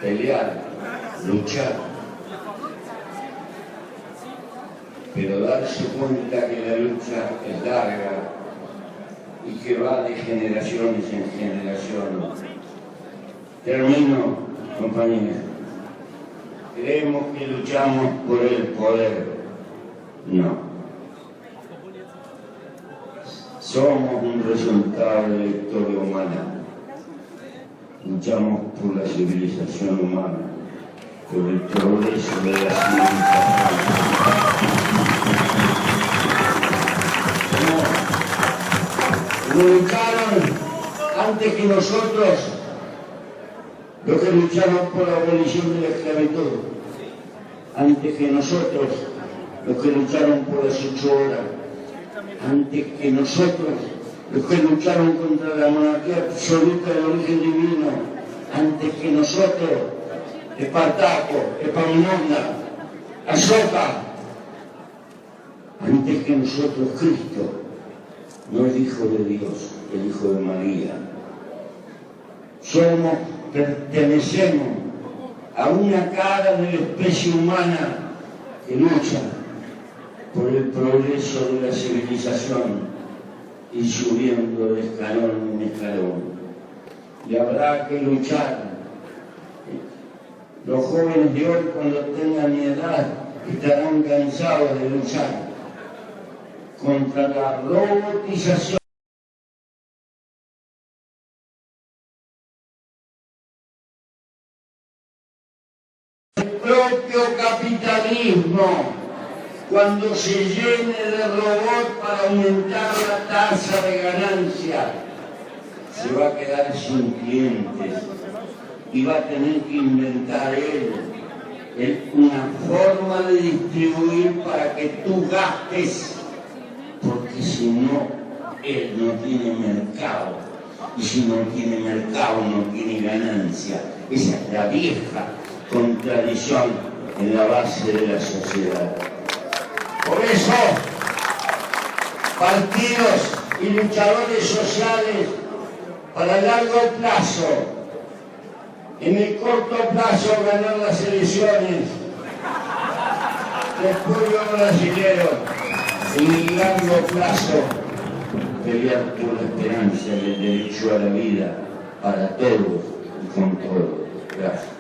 Pelear, luchar. Pero darse cuenta que la lucha es larga y que va de generaciones en generaciones. Termino, compañeros. Creemos que luchamos por el poder. No. Somos un resultado de la historia humana. Luchamos por la civilización humana, por el progreso de la civilización. No lucharon antes que nosotros los que lucharon por la abolición de la esclavitud, antes que nosotros los que lucharon por las 8 horas, antes que nosotros los que lucharon contra la monarquía absoluta de origen divino, antes que nosotros, Espartaco, Epaminondas, Azoka, antes que nosotros Cristo, no el Hijo de Dios, el Hijo de María. Pertenecemos a una cara de la especie humana que lucha por el progreso de la civilización y subiendo de escalón en escalón. Y habrá que luchar. Los jóvenes de hoy, cuando tengan mi edad, estarán cansados de luchar contra la robotización. El propio capitalismo, cuando se llene de robots para aumentar la tasa de ganancia, se va a quedar sin clientes y va a tener que inventar él una forma de distribuir para que tú gastes, porque si no, él no tiene mercado, y si no tiene mercado no tiene ganancia. Esa es la vieja contradicción en la base de la sociedad. Por eso, partidos y luchadores sociales para largo plazo, en el corto plazo ganar las elecciones, después los brasileños, en el largo plazo pelear por la esperanza del derecho a la vida para todos y con todos. Gracias.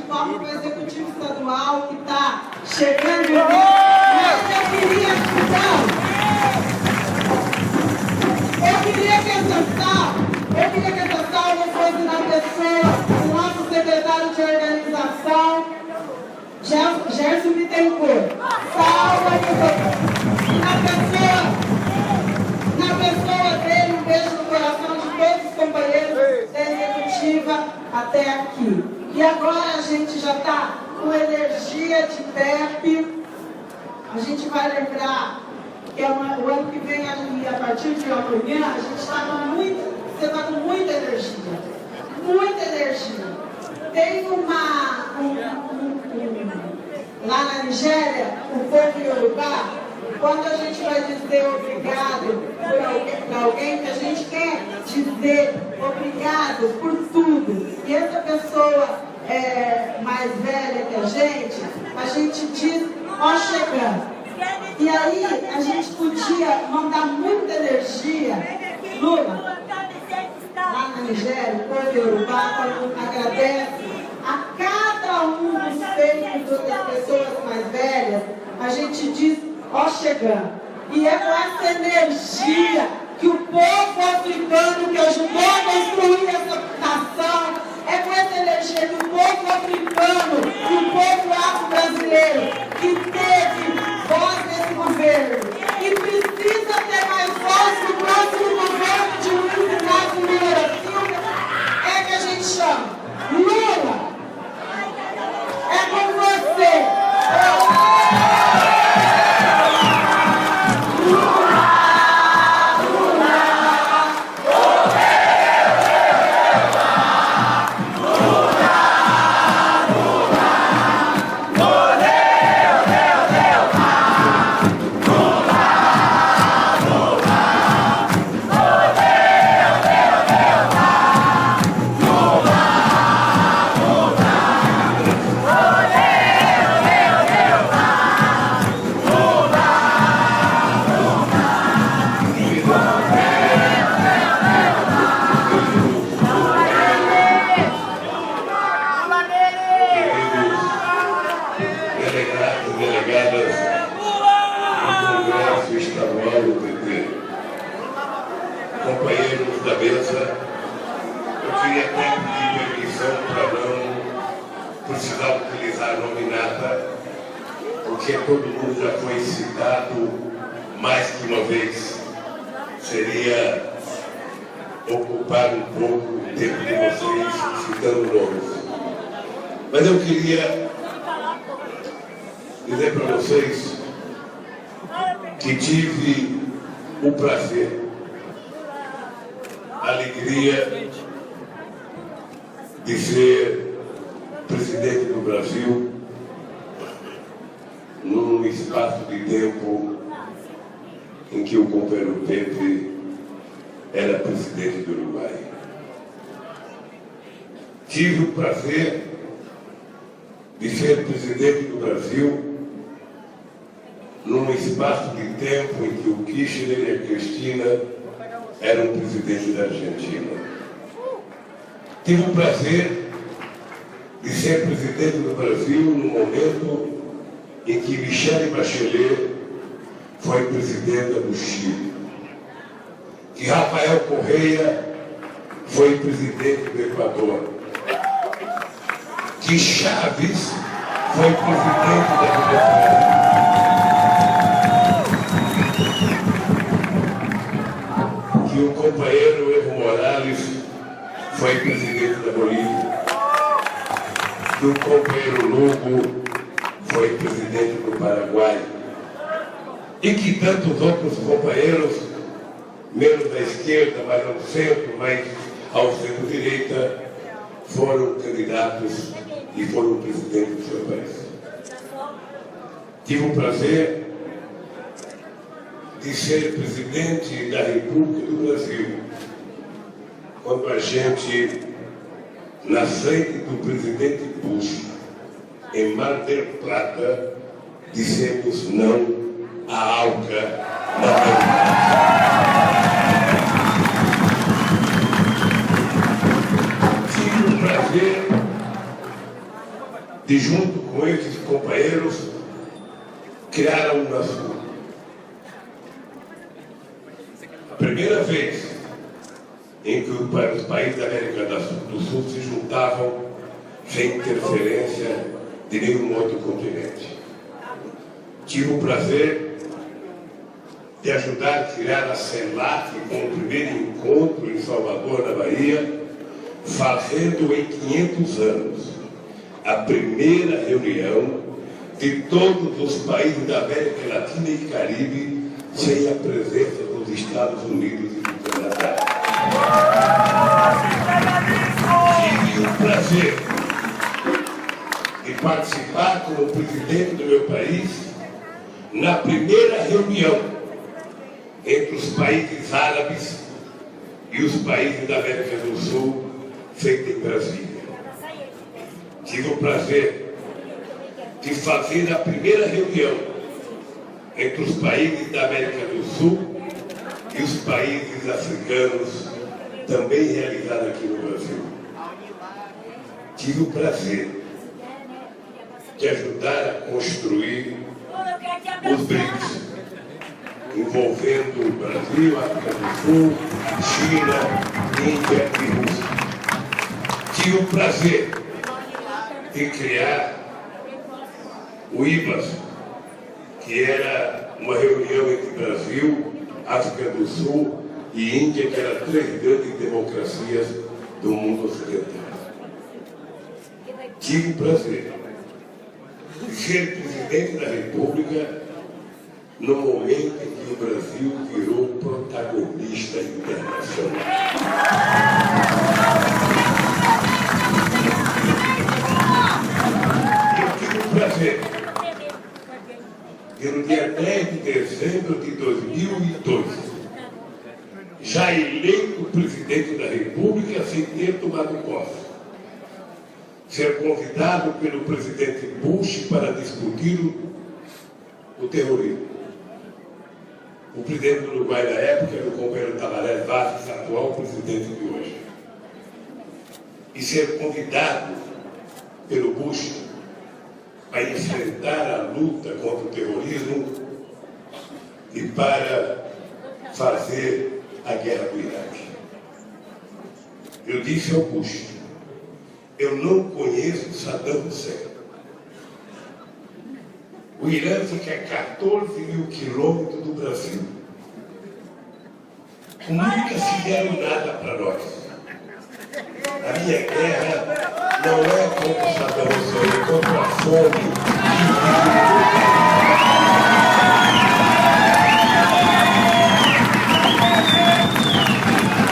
vamos para o Executivo Estadual, que está chegando. Mas eu queria que essa salva fosse na pessoa do nosso secretário de organização, Gerson Bittencourt. Salva na pessoa dele, um beijo no coração de todos os companheiros da executiva até aqui. E agora a gente já está com energia de PEP. A gente vai lembrar que o ano que vem, a partir de amanhã, a gente está com você está com muita energia. Muita energia. Tem lá na Nigéria, o povo Yorubá, quando a gente vai dizer obrigado para alguém, que a gente quer dizer obrigado por tudo. E essa pessoa mais velha que a gente diz, ó chegando. E aí a gente podia mandar muita energia, Lula, lá na Nigéria, o povo Yorubá, quando agradece a cada um dos feitos das pessoas mais velhas, a gente diz, ó chegando. E é com essa energia que o povo africano que ajudou a construir essa nação, é com essa energia que o povo africano e o povo afro-brasileiro que teve voz nesse governo e precisa ter mais voz no próximo governo de Luiz Inácio Lula da Silva, é que a gente chama. Lula, é com você. Companheiros da mesa, eu queria até pedir permissão para não precisar utilizar a nominata, porque todo mundo já foi citado mais que uma vez. Seria ocupar um pouco o tempo de vocês citando nomes. Mas eu queria dizer para vocês que tive o prazer, a alegria de ser presidente do Brasil num espaço de tempo em que o companheiro Pepe era presidente do Uruguai. Tive o prazer de ser presidente do Brasil num espaço de tempo em que o Kirchner e a Cristina eram presidente da Argentina. Tive o prazer de ser presidente do Brasil no momento em que Michelle Bachelet foi presidenta do Chile, que Rafael Correa foi presidente do Equador, que Chaves foi presidente da Venezuela, que o companheiro Evo Morales foi presidente da Bolívia, que o companheiro Lugo foi presidente do Paraguai, e que tantos outros companheiros, menos da esquerda, mas ao centro, mais ao centro-direita, foram candidatos e foram presidentes do seu país. Tive o prazer de ser presidente da República do Brasil, quando a gente, na frente do presidente Bush, em Mar del Plata, dissemos não à ALCA na Tive o prazer de, junto com esses companheiros, criar a Unasul. A primeira vez em que os países da América do Sul se juntavam sem interferência de nenhum outro continente. Tive o prazer de ajudar a criar a CELAC com o primeiro encontro em Salvador, na Bahia, fazendo em 500 anos a primeira reunião de todos os países da América Latina e Caribe sem a presença dos Estados Unidos e do Canadá. Tive o prazer de participar como presidente do meu país na primeira reunião entre os países árabes e os países da América do Sul, feita em Brasília. Tive o prazer de fazer a primeira reunião entre os países da América do Sul e os países africanos, também realizada aqui no Brasil. Tive o prazer de ajudar a construir os BRICS, envolvendo o Brasil, África do Sul, China, Índia e Rússia. Tive o prazer de criar o IBAS, que era uma reunião entre Brasil, África do Sul e Índia, que eram 3 grandes democracias do mundo ocidental. Tive o prazer de ser presidente da República no momento em que o Brasil virou protagonista internacional. Eu tive o prazer de, no dia 10 de dezembro de 2002, já eleito presidente da República sem ter tomado posse, ser convidado pelo presidente Bush para discutir o terrorismo. O presidente do Uruguai na época era o companheiro Tabaré Vázquez, atual presidente de hoje. E ser convidado pelo Bush para enfrentar a luta contra o terrorismo e para fazer a guerra do Iraque. Eu disse ao Bush: eu não conheço Saddam Hussein. O Irã fica a 14 mil quilômetros do Brasil. Nunca fizeram nada para nós. A minha guerra não é contra Saddam Hussein, é contra a fome.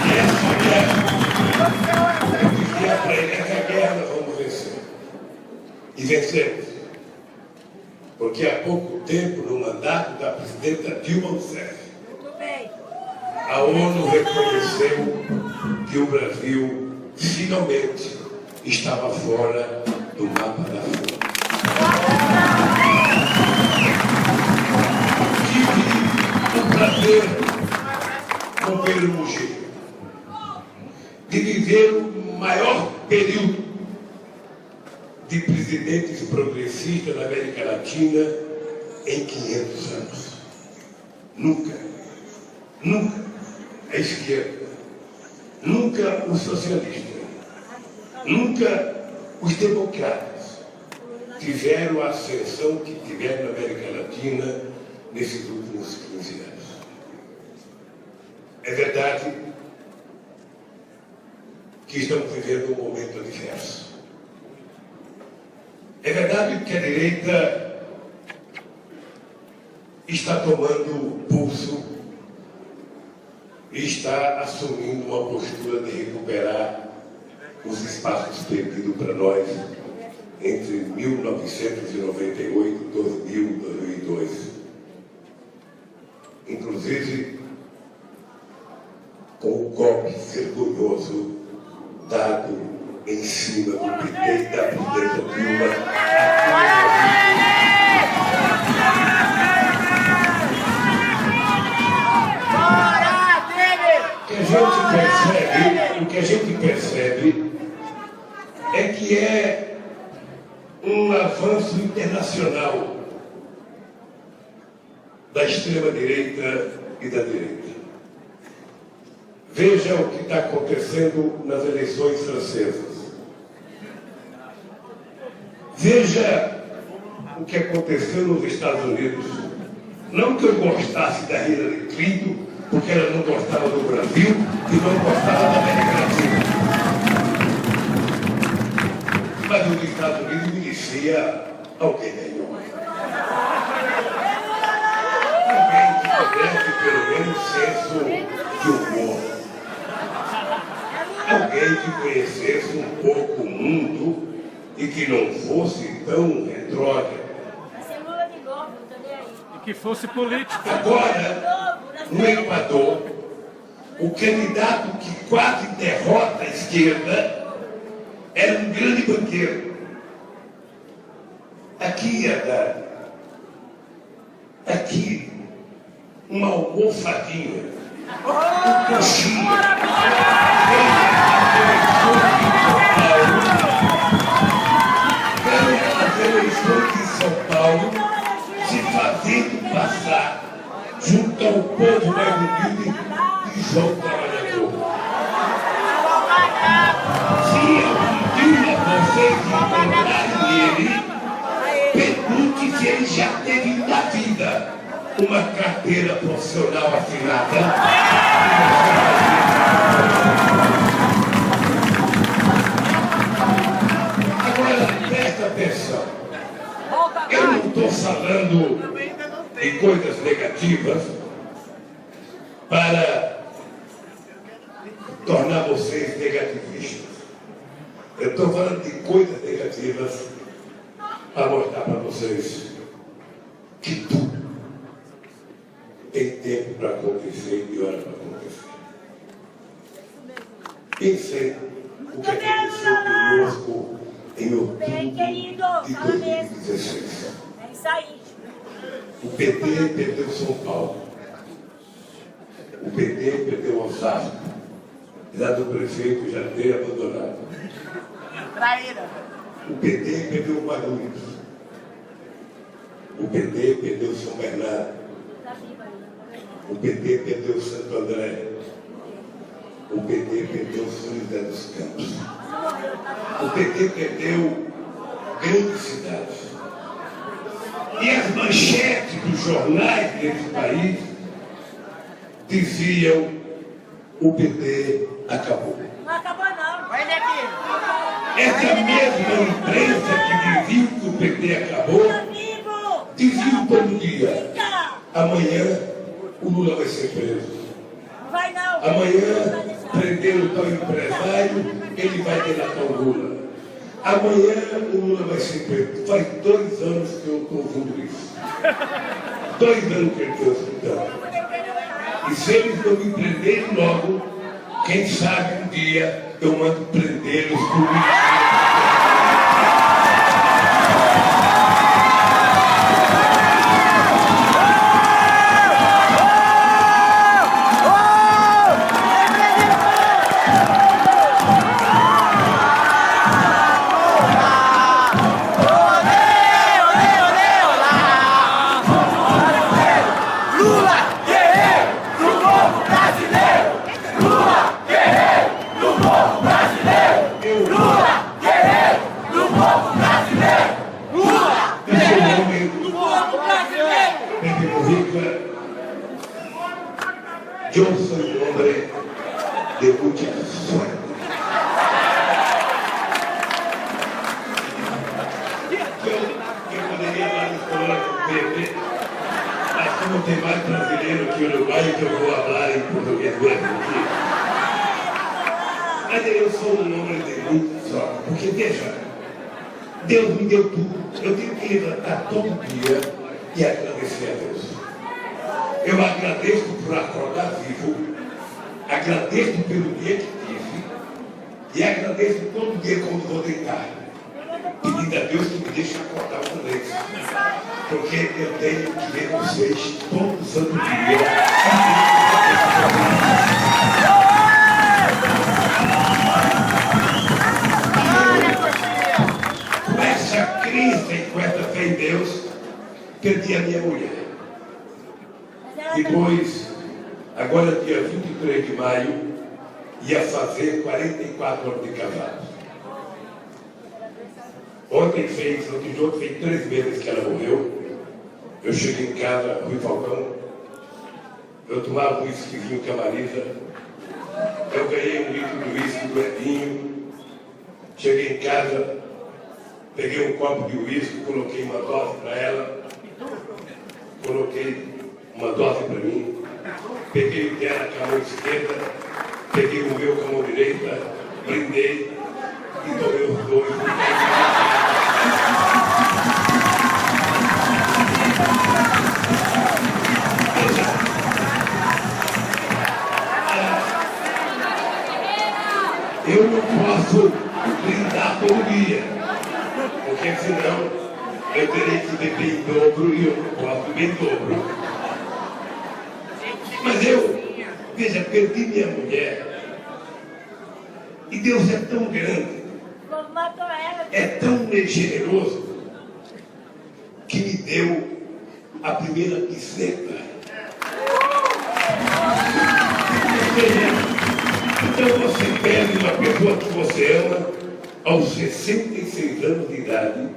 E essa guerra, eu dizia para ele, essa guerra nós vamos vencer. E vencemos. Porque há pouco tempo, no mandato da presidenta Dilma Rousseff, a ONU reconheceu que o Brasil finalmente estava fora do mapa da fome. Tive o prazer, companheiro Mujica, de viver o maior período de presidentes progressistas na América Latina em 500 anos. Nunca a esquerda, nunca os socialistas, nunca os democratas tiveram a ascensão que tiveram na América Latina nesses últimos 15 anos. É verdade que estamos vivendo um momento adverso. É verdade que a direita está tomando pulso e está assumindo uma postura de recuperar os espaços perdidos para nós entre 1998, 2000 e 2002. Inclusive, com o golpe vergonhoso dado em cima do PT e da presidenta Dilma. O que a gente percebe é que é uma avanço internacional da extrema-direita e da direita. Veja o que está acontecendo nas eleições francesas. Veja o que aconteceu nos Estados Unidos. Não que eu gostasse da Hillary Clinton, porque ela não gostava do Brasil e não gostava da América Latina. Mas nos Estados Unidos merecia alguém melhor. Alguém que tivesse pelo menos senso de humor. Alguém que conhecesse um pouco o mundo e que não fosse tão retrógrado. E que fosse político. Agora, no Equador, o candidato que quase derrota a esquerda era um grande banqueiro. Aqui, Haddad, aqui, uma almofadinha, um coxinha, as eleições de São Paulo, se fazendo passar junto ao povo mais humilde de João Trabalhador. Se algum dia vocês encontrarem ele, pergunte se ele já teve na vida uma carteira profissional assinada. Agora, presta atenção. Eu não estou falando de coisas negativas para tornar vocês negativistas. Eu estou falando de coisas negativas para mostrar para vocês que tudo tem tempo para acontecer e hora para acontecer. Pensei o que aconteceu conosco em outubro de 2016. É isso aí. O PT perdeu São Paulo. O PT perdeu Osasco. Já do prefeito já ter abandonado. O PT perdeu Guarulhos. O PT perdeu São Bernardo. O PT perdeu Santo André. O PT perdeu São José dos Campos. O PT perdeu grandes cidades. E as manchetes dos jornais desse país diziam: o PT acabou. Não acabou não. Vai aqui. Essa mesma imprensa que dizia que o PT acabou, dizia todo dia: amanhã o Lula vai ser preso. Vai não. Amanhã prenderam o tal empresário, ele vai delatar o Lula. Amanhã o Lula vai ser preso. Faz 2 anos que eu estou ouvindo isso. 2 anos que eu estou escutando. E se eles não me prenderem logo, quem sabe um dia eu mando prendê-los por mentira. Yo soy un hombre de mucha suerte. Eu poderia falar escola com Pepe, mas como tem mais brasileiro que uruguaio, que eu vou falar em português mesmo aqui. Mas eu sou um homem de muita sorte, porque veja, Deus me deu tudo. Eu tenho que levantar todo dia e agradecer a Deus. Eu agradeço por acordar vivo, agradeço pelo dia que tive e agradeço todo dia quando vou deitar, pedindo a Deus que me deixe acordar uma vez, porque eu tenho que ver vocês todo santo dia. Com essa crença com essa fé em Deus, perdi a minha mulher. Depois, agora dia 23 de maio, ia fazer 44 anos de casado. Ontem fez 3 meses que ela morreu. Eu cheguei em casa, Rui Falcão, eu tomava um whiskyzinho com a Marisa, eu ganhei 1 litro de whisky do Edinho, cheguei em casa, peguei um copo de whisky, coloquei uma dose para ela, coloquei uma dose para mim, peguei o dela com a mão esquerda, peguei o meu com a mão direita, brindei e tomei os dois. Eu não posso brindar todo dia, porque senão eu terei que beber em dobro e eu não posso beber em dobro. Mas veja, perdi minha mulher e Deus é tão grande, é tão generoso, que me deu a primeira bicicleta. Então você perde uma pessoa que você ama aos 66 anos de idade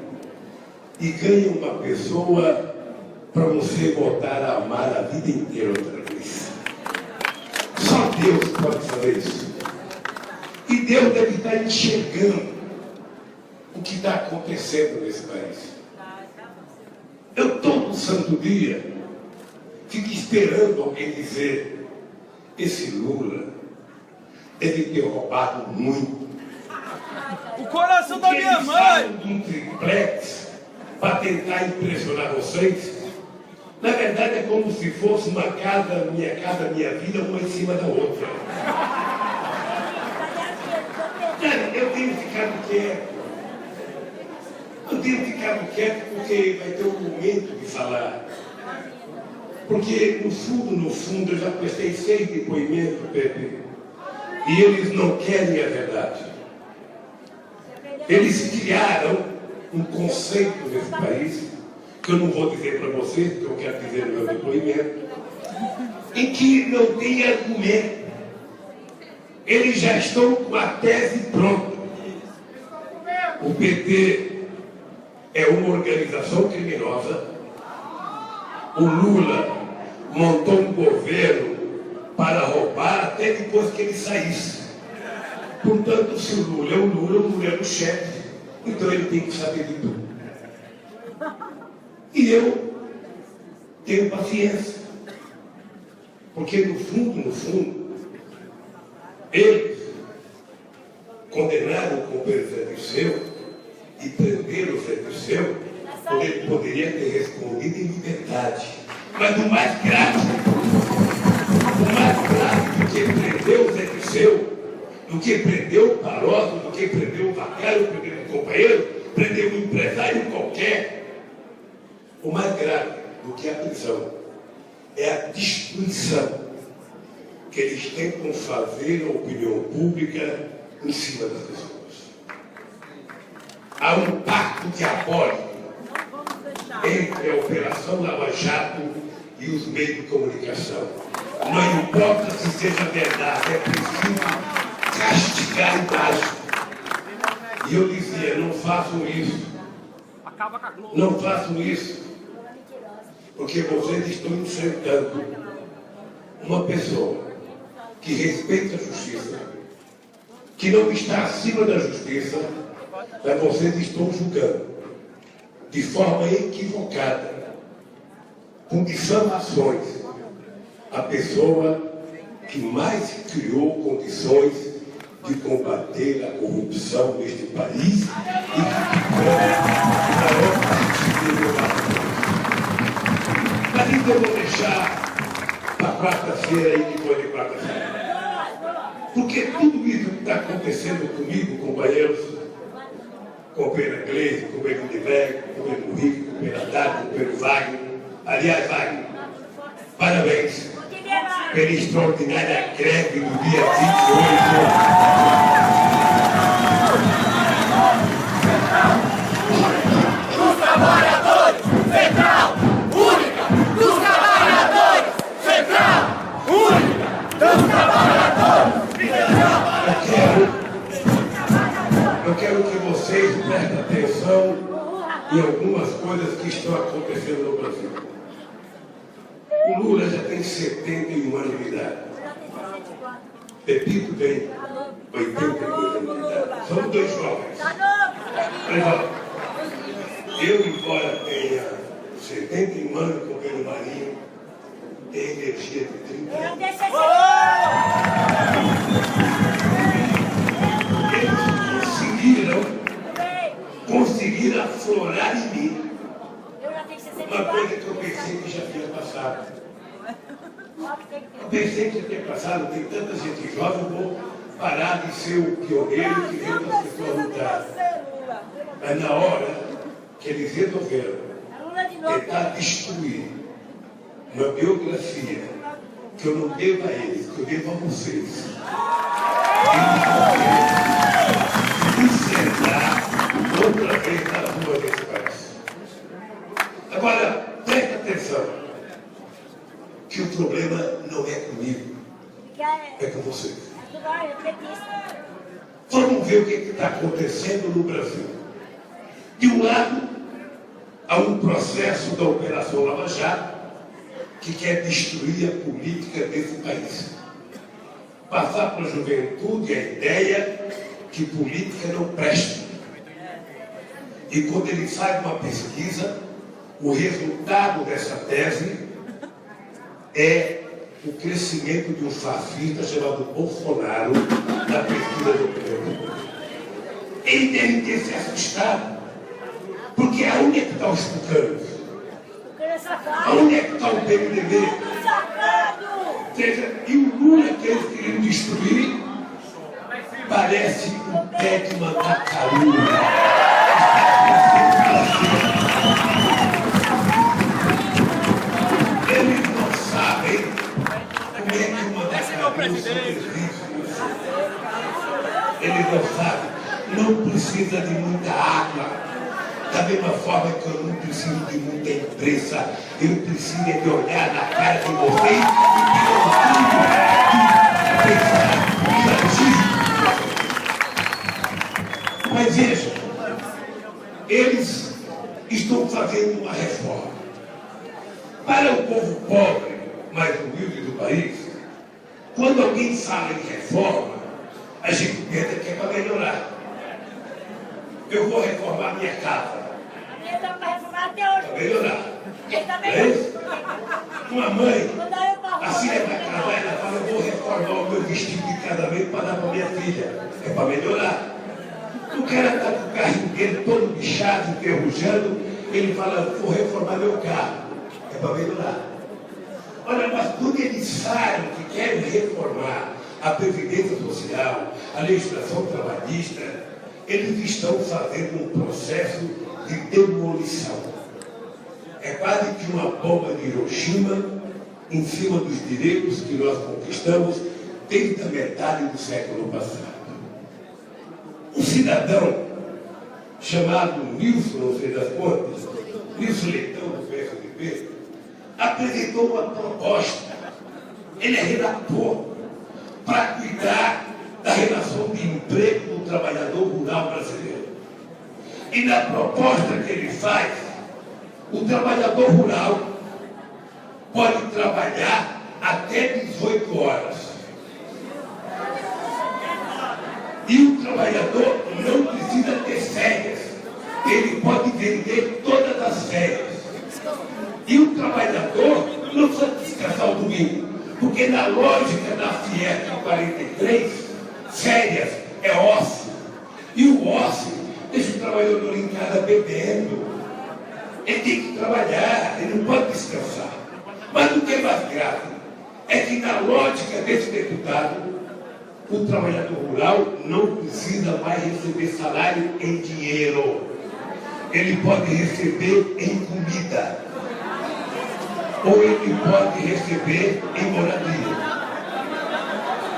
e ganha uma pessoa para você voltar a amar a vida inteira outra vez. Só Deus pode fazer isso. E Deus deve estar enxergando o que está acontecendo nesse país. Eu todo santo dia fico esperando alguém dizer: esse Lula deve ter roubado muito. O coração da minha mãe! De um triplex para tentar impressionar vocês. Na verdade é como se fosse uma casa, minha vida, uma em cima da outra. Eu tenho ficado quieto. Eu tenho ficado quieto porque vai ter um momento de falar. Porque no fundo, eu já prestei 6 depoimentos, Pepe. E eles não querem a verdade. Eles criaram um conceito nesse país, que eu não vou dizer para vocês, porque eu quero dizer no meu depoimento, em que não tem argumento. Eles já estão com a tese pronta. O PT é uma organização criminosa. O Lula montou um governo para roubar até depois que ele saísse. Portanto, se o Lula é o chefe, então ele tem que saber de tudo. E eu tenho paciência, porque no fundo, eles condenaram o companheiro Zé Dirceu e prenderam o Zé Dirceu, quando ele poderia ter respondido em liberdade. Mas o mais grave do que prendeu o Zé Dirceu, do que prendeu o Palocci, do que prendeu o Vacário, prendeu o companheiro, prendeu um empresário qualquer. O mais grave do que a prisão é a destruição que eles tentam fazer na opinião pública em cima das pessoas. Há um pacto diabólico entre a Operação Lava Jato e os meios de comunicação. Não importa se seja verdade, é preciso castigar embaixo. E eu dizia: não façam isso. Não façam isso. Porque vocês estão enfrentando uma pessoa que respeita a justiça, que não está acima da justiça, mas vocês estão julgando de forma equivocada, com difamações, a pessoa que mais criou condições de combater a corrupção neste país e que ficou o maior partido do país. Mas então eu vou deixar para quarta-feira e depois de quarta-feira. Porque tudo isso que está acontecendo comigo, companheiros, companheira Gleisi, companheiro Lideberg, companheiro Rico, companheiro Haddad, companheiro Wagner. Aliás, Wagner, parabéns pela extraordinária greve do dia 28. atenção em algumas coisas que estão acontecendo no Brasil. O Lula já tem 71 anos de idade. Pepito tem 82 anos de idade. São dois jovens. Mas, ó, eu, embora tenha 71 anos com o Pedro Marinho, tenho energia de 30 anos. Eles conseguiram aflorar em mim uma coisa que eu pensei que já tinha passado. Eu pensei que já tinha passado, tem tanta gente jovem, eu vou parar de ser o pioneiro que vê outras pessoas lutar. Mas na hora que eles resolveram tentar destruir uma biografia que eu não devo a eles, que eu devo a vocês, e outra vez na rua desse país. Agora, presta atenção, que o problema não é comigo, é com vocês. Vamos ver o que está acontecendo no Brasil. De um lado, há um processo da Operação Lava Jato que quer destruir a política desse país. Passar para a juventude a ideia que política não presta. E quando ele sai de uma pesquisa, o resultado dessa tese é o crescimento de um fascista chamado Bolsonaro na pesquisa do governo. Ele deve ter se assustado, porque aonde é que estão os tucanos? Aonde é que está o PMDB? Ou seja, e o Lula que eles queriam destruir parece um pé de mandacaru. Eles não sabem como é que uma mandacaru sobrevive. Eles não sabem, não precisa de muita água. Da mesma forma que eu não preciso de muita imprensa, eu preciso de olhar na cara de vocês e pensar e agir. Mas veja, eles estão fazendo uma reforma. Para o povo pobre, mais humilde do país, quando alguém fala em reforma, a gente pensa que é para melhorar. Eu vou reformar minha casa. Para melhorar. É isso? Uma mãe, assim é para casar, ela fala, eu vou reformar o meu vestido de casamento para dar para minha filha. É para melhorar. O cara está com o carro dele todo bichado, enferrujando, ele fala, vou reformar meu carro. É para melhorar. Olha, mas quando eles sabem que querem reformar a Previdência Social, a legislação trabalhista, eles estão fazendo um processo de demolição. É quase que uma bomba de Hiroshima em cima dos direitos que nós conquistamos desde a metade do século passado. Um cidadão chamado Nilson, não sei das contas, Nilson Leitão do PSDB, apresentou uma proposta. Ele é relator para cuidar da relação de emprego do trabalhador rural brasileiro. E na proposta que ele faz, o trabalhador rural pode trabalhar até 18 horas. E o trabalhador não precisa ter férias. Ele pode vender todas as férias. E o trabalhador não precisa descansar o domingo. Porque na lógica da Fiesp 43, férias é ócio. E o ócio deixa o trabalhador em casa bebendo. Ele tem que trabalhar, ele não pode descansar. Mas o que é mais grave é que na lógica desse deputado, o trabalhador rural não precisa mais receber salário em dinheiro. Ele pode receber em comida. Ou ele pode receber em moradia.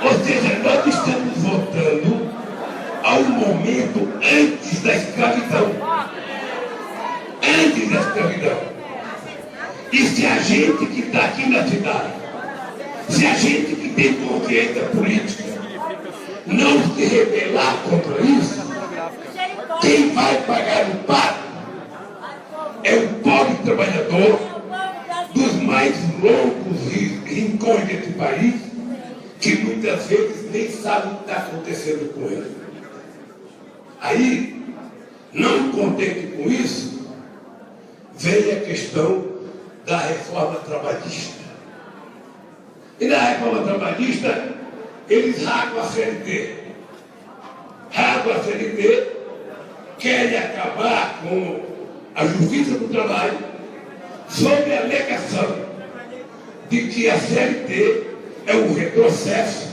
Ou seja, nós estamos voltando ao momento antes da escravidão. Antes da escravidão. E se a gente que está aqui na cidade, se a gente que tem consciência política, não se rebelar contra isso, Quem vai pagar o pato é o pobre trabalhador dos mais loucos rincões desse país, que muitas vezes nem sabe o que está acontecendo com ele. Aí, não contente com isso, veio a questão da reforma trabalhista. E na reforma trabalhista, eles rasgam a CLT. Rasgam a CLT, querem acabar com a Justiça do Trabalho, sob a alegação de que a CLT é um retrocesso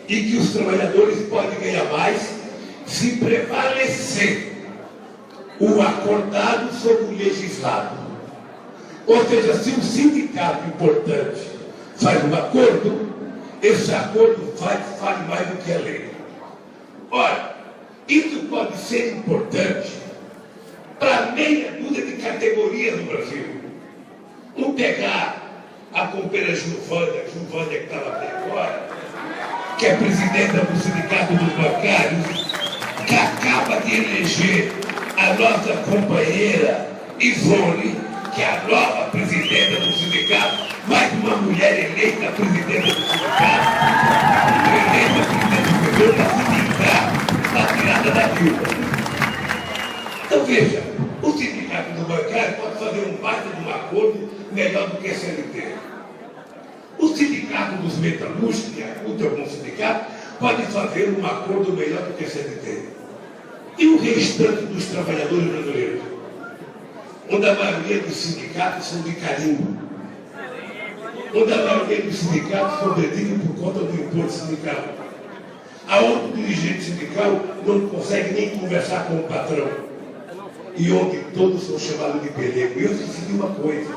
e que os trabalhadores podem ganhar mais se prevalecer o acordado sobre o legislado. Ou seja, se um sindicato importante faz um acordo, esse acordo vale mais do que a lei. Ora, isso pode ser importante para meia dúzia de categorias no Brasil. Vamos pegar a companheira Giovânia que estava até agora, que é presidenta do Sindicato dos Bancários, que acaba de eleger a nossa companheira Ivone, que é a nova presidenta do sindicato, mais uma mulher eleita presidenta do sindicato, eleita presidenta do sindicato, na tirada da Dilma. Então veja, o Sindicato do Bancário pode fazer um baita de um acordo melhor do que a CLT. O Sindicato dos Metalúrgicos, que acude algum sindicato, pode fazer um acordo melhor do que a CLT. E o restante dos trabalhadores brasileiros, onde a maioria dos sindicatos são de carimbo, onde a maioria dos sindicatos sobrevivem por conta do imposto sindical, aonde o dirigente sindical não consegue nem conversar com o patrão, e onde todos são chamados de pelego. E eu decidi uma coisa: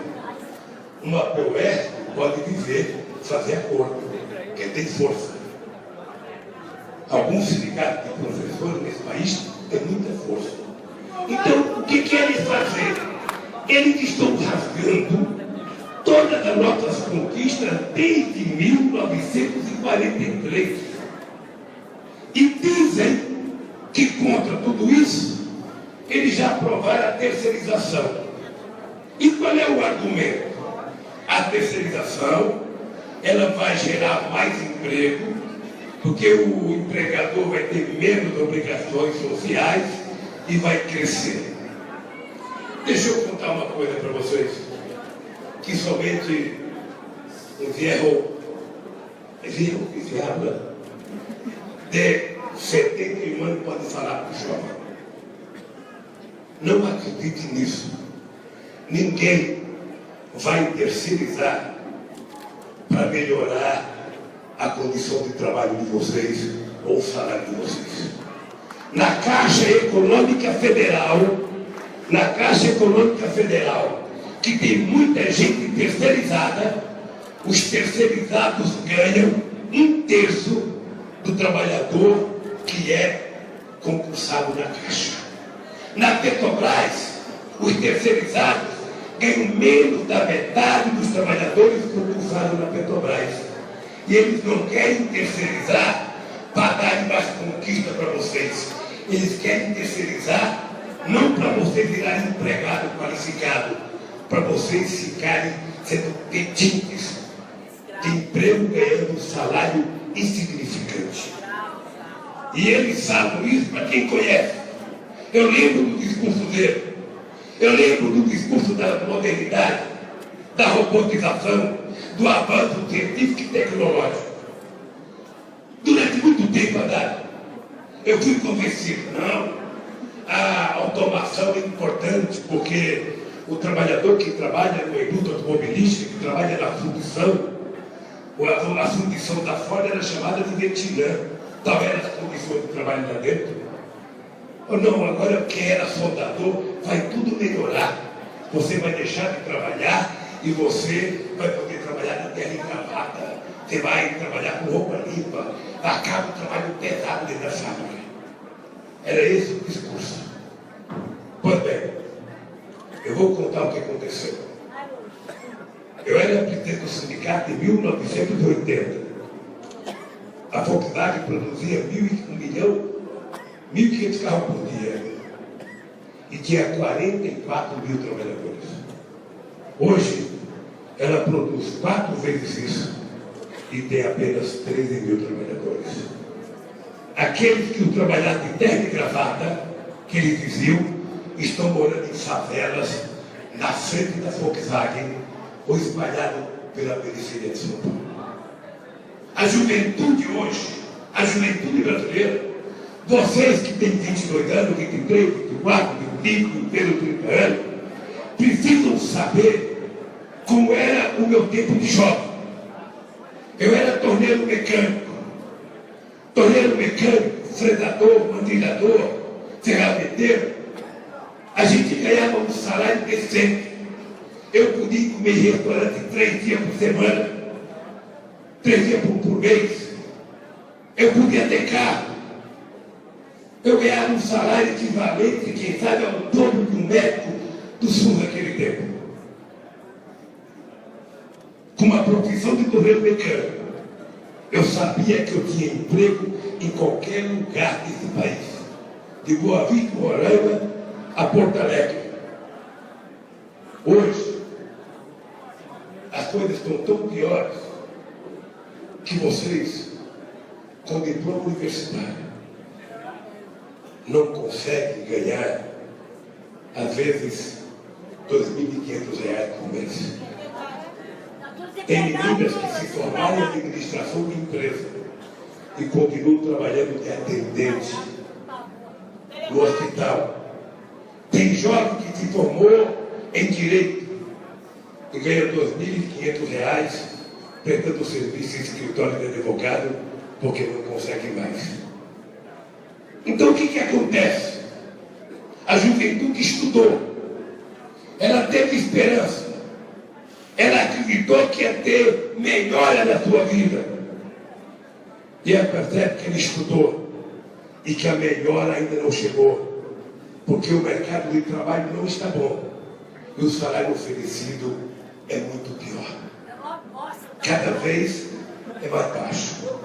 uma POS pode viver, fazer acordo, porque tem força. Alguns sindicatos de professores nesse país têm muita força. Então, o que querem fazer? Eles estão rasgando todas as nossas conquistas desde 1943. E dizem que contra tudo isso, eles já aprovaram a terceirização. E qual é o argumento? A terceirização, ela vai gerar mais emprego, porque o empregador vai ter menos obrigações sociais e vai crescer. Deixa eu contar uma coisa para vocês, que somente um viejo que se habla de 71 anos pode falar para o jovem. Não acredite nisso. Ninguém vai terceirizar para melhorar a condição de trabalho de vocês ou o salário de vocês. Na Caixa Econômica Federal, que tem muita gente terceirizada, os terceirizados ganham 1/3 do trabalhador que é concursado na Caixa. Na Petrobras, os terceirizados ganham menos da metade dos trabalhadores concursados na Petrobras. E eles não querem terceirizar para dar mais conquista para vocês. Eles querem terceirizar não para vocês virarem empregado qualificado, para vocês ficarem sendo pedintes de emprego ganhando um salário insignificante. E eles falam isso para quem conhece. Eu lembro do discurso dele. Eu lembro do discurso da modernidade, da robotização, do avanço científico e tecnológico. Durante muito tempo, eu fui convencido, não, a automação é importante, porque o trabalhador que trabalha no indústria automobilística, que trabalha na fundição, a fundição da Ford era chamada de Vietnã. Tal eram as condições de trabalho lá dentro. Ou não, agora que era soldador, vai tudo melhorar. Você vai deixar de trabalhar e você vai poder trabalhar na terra engravada. Você vai trabalhar com roupa limpa. Acaba o trabalho pesado dentro da fábrica. Era esse o discurso. Pois bem, eu vou contar o que aconteceu. Eu era presidente do sindicato em 1980. A Volkswagen produzia 1.500 carros por dia. tinha 44 mil trabalhadores. Hoje, ela produz 4 vezes isso e tem apenas 13 mil trabalhadores. Aqueles que trabalharam de terno e gravata, que eles diziam, estão morando em favelas, na frente da Volkswagen, ou espalhados pela periferia de São Paulo. A juventude hoje, a juventude brasileira, vocês que têm 22 anos, 23, 24, 25, 30 anos, precisam saber como era o meu tempo de jovem. Eu era torneiro mecânico, fresador, mandilhador, ferramenteiro. A gente ganhava um salário decente. Eu podia comer em restaurante 3 dias por semana, 3 dias por mês. Eu podia ter carro. Eu ganhava um salário equivalente, quem sabe, ao dobro de um médico do SUS naquele tempo. Com uma profissão de torneiro mecânico, eu sabia que eu tinha emprego em qualquer lugar desse país, de Boa Vista, Roraima, a Porto Alegre. Hoje, as coisas estão tão piores que vocês, com diploma universitário, não conseguem ganhar, às vezes, R$ 2.500 por mês. Tem meninas que se formaram em administração de empresa e continuam trabalhando de atendente no hospital. Tem jovem que se formou em direito e ganha R$ 2.500 prestando serviço em escritório de advogado porque não consegue mais. Então o que acontece? A juventude estudou, ela teve esperança, ela acreditou que ia ter melhora na sua vida. E ela percebe que ele estudou e que a melhora ainda não chegou, porque o mercado de trabalho não está bom e o salário oferecido é muito pior. Cada vez é mais baixo,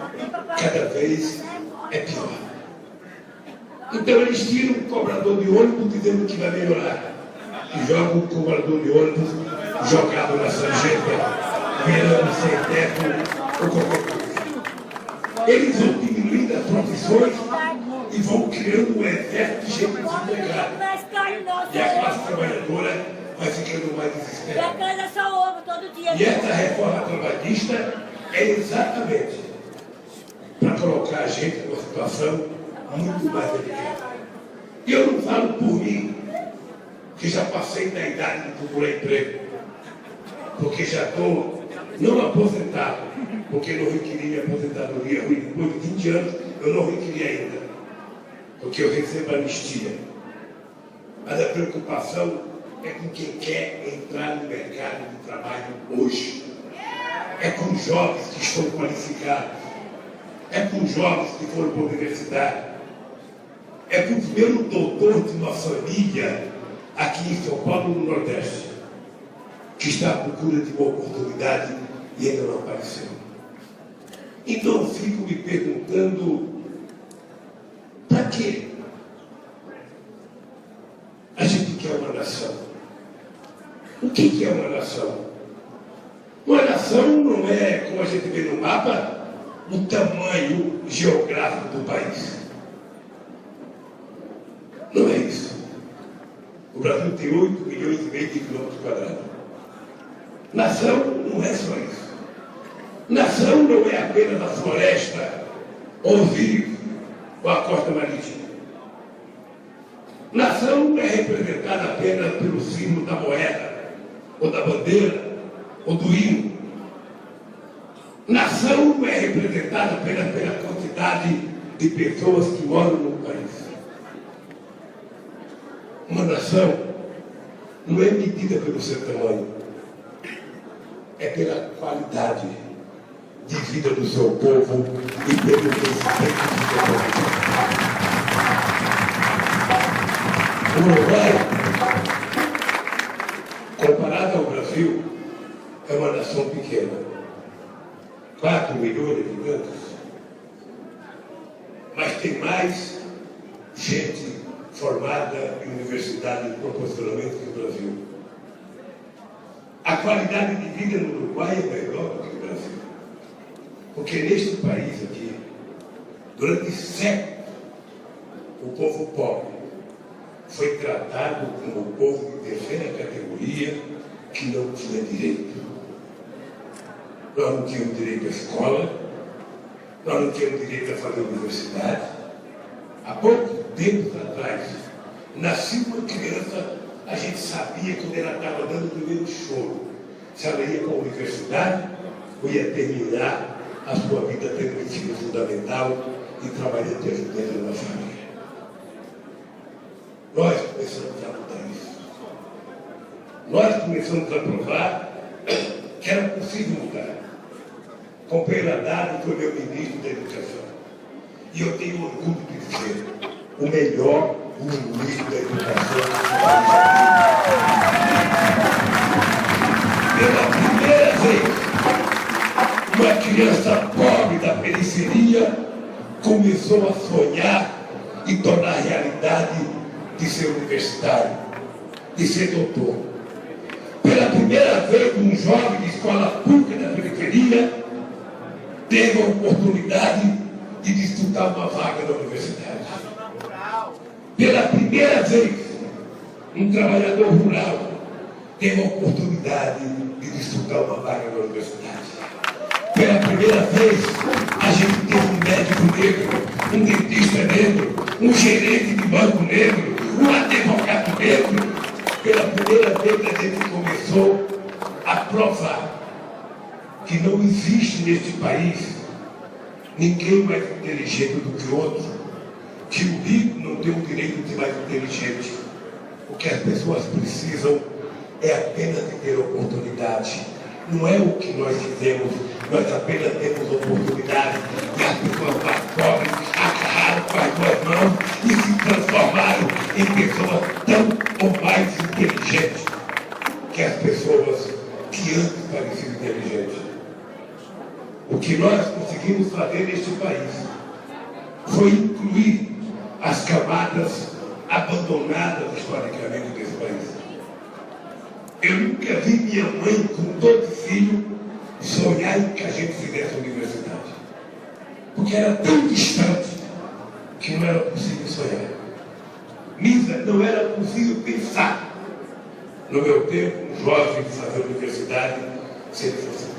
cada vez é pior. Então eles tiram o cobrador de ônibus dizendo que vai melhorar e jogam o cobrador de ônibus jogado na sarjeta, virando sem teto ou qualquer coisa. Eles vão diminuindo as profissões e vão criando um exército de gente desempregada. E a classe trabalhadora vai ficando mais desesperada. E essa reforma trabalhista é exatamente para colocar a gente numa situação muito mais delicada. E eu não falo por mim, que já passei da idade de procurar emprego, porque já estou não aposentado, porque não requeri minha aposentadoria. Depois de 20 anos eu não requeri ainda, porque eu recebo anistia. Mas a preocupação é com quem quer entrar no mercado de trabalho hoje. É com jovens que estão qualificados, é com jovens que foram para a universidade, é com o primeiro doutor de uma família aqui em São Paulo, no Nordeste, que está à procura de uma oportunidade e ainda não apareceu. Então eu fico me perguntando, para quê? A gente quer uma nação. O que é uma nação? Uma nação não é, como a gente vê no mapa, o tamanho geográfico do país. Não é isso. O Brasil tem 8 milhões e meio de quilômetros quadrados. Nação não é só isso. Nação não é apenas a floresta, ou os rios, ou a costa marítima. Nação não é representada apenas pelo símbolo da moeda, ou da bandeira, ou do hino. Nação não é representada apenas pela quantidade de pessoas que moram no país. Uma nação não é medida pelo seu tamanho, é pela qualidade de vida do seu povo e pelo respeito do seu povo. O Uruguai, comparado ao Brasil, é uma nação pequena. 4 milhões de habitantes. Mas tem mais gente formada em universidades proporcionalmente no Brasil. A qualidade de vida no Uruguai é melhor do que no Brasil. Porque neste país aqui, durante séculos, o povo pobre foi tratado como o povo de terceira categoria que não tinha direito. Nós não tínhamos direito à escola, nós não tínhamos direito a fazer universidade. Há pouco tempo atrás, nascia uma criança, a gente sabia quando ela estava dando o primeiro choro, se ela ia para a universidade ou ia terminar a sua vida tendo ensino fundamental e trabalhando de ajudante na família. Nós começamos a mudar isso. Nós começamos a provar que era possível mudar. Companheiro Haddad foi meu ministro da Educação. E eu tenho orgulho de dizer o melhor ministro da Educação do país. Pela primeira vez, uma criança pobre da periferia começou a sonhar e tornar realidade de ser universitário, de ser doutor. Pela primeira vez, um jovem de escola pública da periferia teve a oportunidade de disputar uma vaga na universidade. Pela primeira vez, um trabalhador rural teve a oportunidade de disputar uma vaga na universidade. Pela primeira vez, a gente teve um médico negro, um dentista negro, um gerente de banco negro, um advogado negro. Pela primeira vez, a gente começou a provar que não existe neste país ninguém mais inteligente do que o outro, que o rico não tem o direito de ser mais inteligente. O que as pessoas precisam é apenas de ter oportunidade. Não é o que nós fizemos, nós apenas temos oportunidade e as pessoas mais pobres agarraram com as duas mãos e se transformaram em pessoas tão ou mais inteligentes que as pessoas que antes pareciam inteligentes. O que nós conseguimos fazer neste país foi incluir as camadas abandonadas historicamente desse país. Eu nunca vi minha mãe, com todo filho, sonhar em que a gente fizesse a universidade. Porque era tão distante que não era possível sonhar. Misa, não era possível pensar. No meu tempo, um jovem de fazer a universidade, se ele fosse pobre.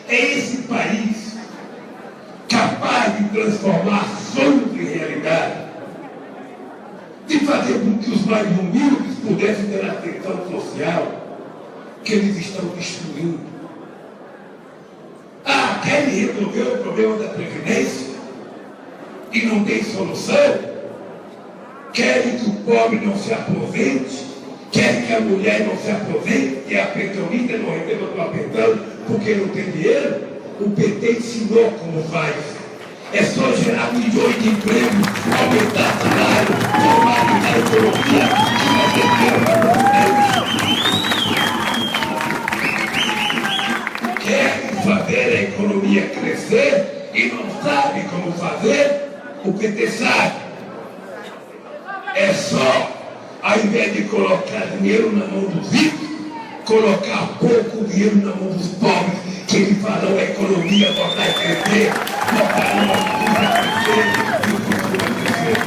É esse país capaz de transformar sonhos em realidade, de fazer com que os mais humildes pudessem ter atenção social que eles estão destruindo. Ah, querem resolver o problema da Previdência e não tem solução? Querem que o pobre não se aposente? Querem que a mulher não se aposente e a pensionista não receba sua pensão porque não tem dinheiro? O PT ensinou como faz. É só gerar milhões de empregos, aumentar salário, formalizar a economia e fazer dinheiro. Querem fazer a economia crescer e não sabem como fazer? O PT sabe. É só, ao invés de colocar dinheiro na mão dos ricos, colocar pouco dinheiro na mão dos pobres, que eles farão a economia voltar a crescer, voltarão a crescer e o futuro a crescer.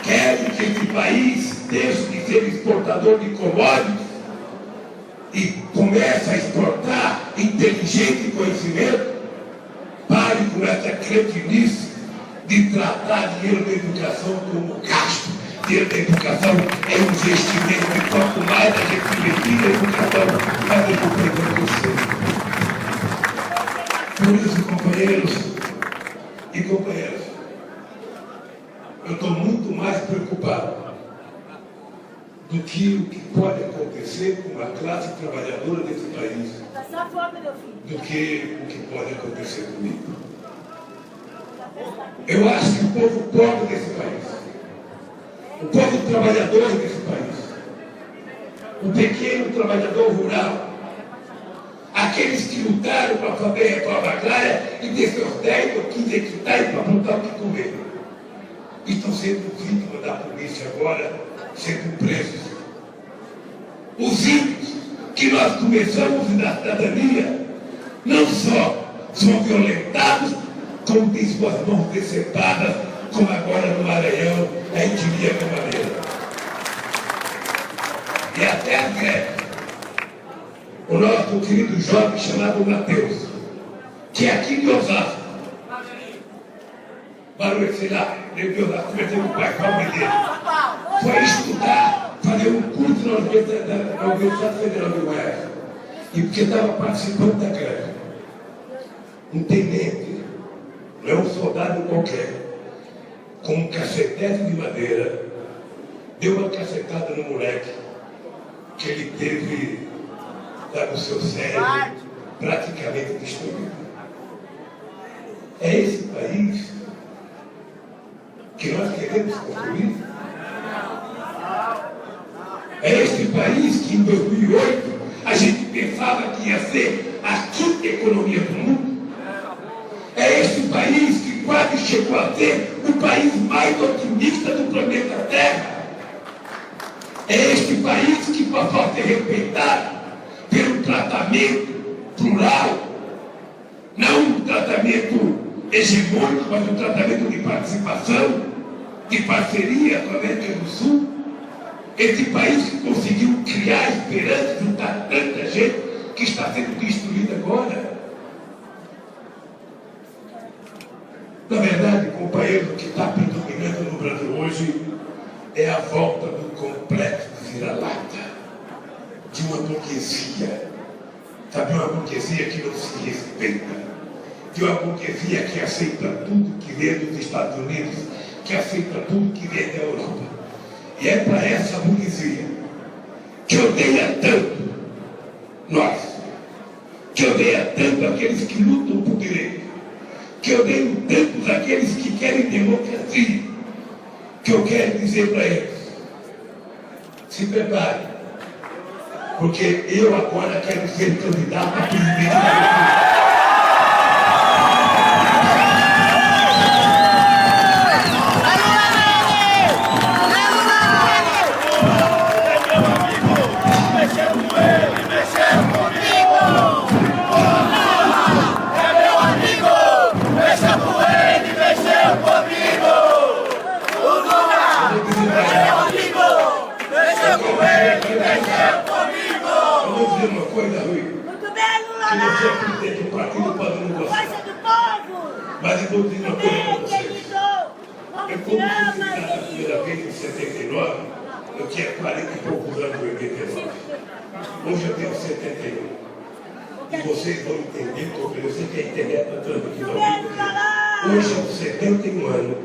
Querem que esse país deixe de ser exportador de commodities e comece a exportar inteligência e conhecimento? Pare com essa cretinice de tratar dinheiro da educação como gasto. Dinheiro da educação é um investimento e quanto mais a gente investir na educação, mais a gente vai crescer. Por isso, companheiros e companheiras, eu estou muito mais preocupado do que o que pode acontecer com a classe trabalhadora desse país, do que o que pode acontecer comigo. Eu acho que o povo pobre desse país, o povo trabalhador desse país, o pequeno trabalhador rural, aqueles que lutaram para fazer a reforma agrária e ter seus 10 ou 15 hectares para plantar o que comer, estão sendo vítimas da polícia agora, sendo presos. Os índios que nós começamos na cidadania não só são violentados, como têm suas mãos decepadas, como agora no Maranhão, a etnia camareira. E até a greve. O nosso querido jovem chamado Mateus, que é aqui de Osasco, Barulho, sei lá, de Osasco, conversei com o pai, com a mãe dele, foi estudar, fazer um curso na Universidade Federal de Goiás, e porque estava participando da greve. Um tenente, não é um soldado qualquer, com um cacetete de madeira, deu uma cacetada no moleque, que ele teve, o seu cérebro praticamente destruído. É esse país que nós queremos construir? É esse país que em 2008 a gente pensava que ia ser a quinta economia do mundo? É esse país que quase chegou a ser o país mais otimista do planeta Terra? É este país que passou a ser respeitado pelo tratamento plural, não um tratamento hegemônico, mas um tratamento de participação, de parceria com a América do Sul? Esse país que conseguiu criar esperança, juntar tanta gente que está sendo destruída agora. Na verdade, companheiro, o que está predominando no Brasil hoje é a volta do complexo de vira-lata, de uma burguesia, sabe, uma burguesia que não se respeita, de uma burguesia que aceita tudo que vem dos Estados Unidos, que aceita tudo que vem da Europa. E é para essa burguesia que odeia tanto nós, que odeia tanto aqueles que lutam por direito, que odeiam tanto aqueles que querem democracia, que eu quero dizer para eles: se prepare, porque eu agora quero ser candidato a presidente da República. Uma coisa ruim. Muito bem, Lula! Que você é presidente do partido pode não gostar. Força do povo! Mas eu vou dizer uma coisa para vocês. Querido! Eu Vamos fui tirar, candidato a primeira vez em 79, eu tinha 40 e poucos anos em 89. Hoje eu tenho 71. E vocês vão entender, porque eu sei que a internet está dando aqui no vídeo. Hoje, aos 71 anos,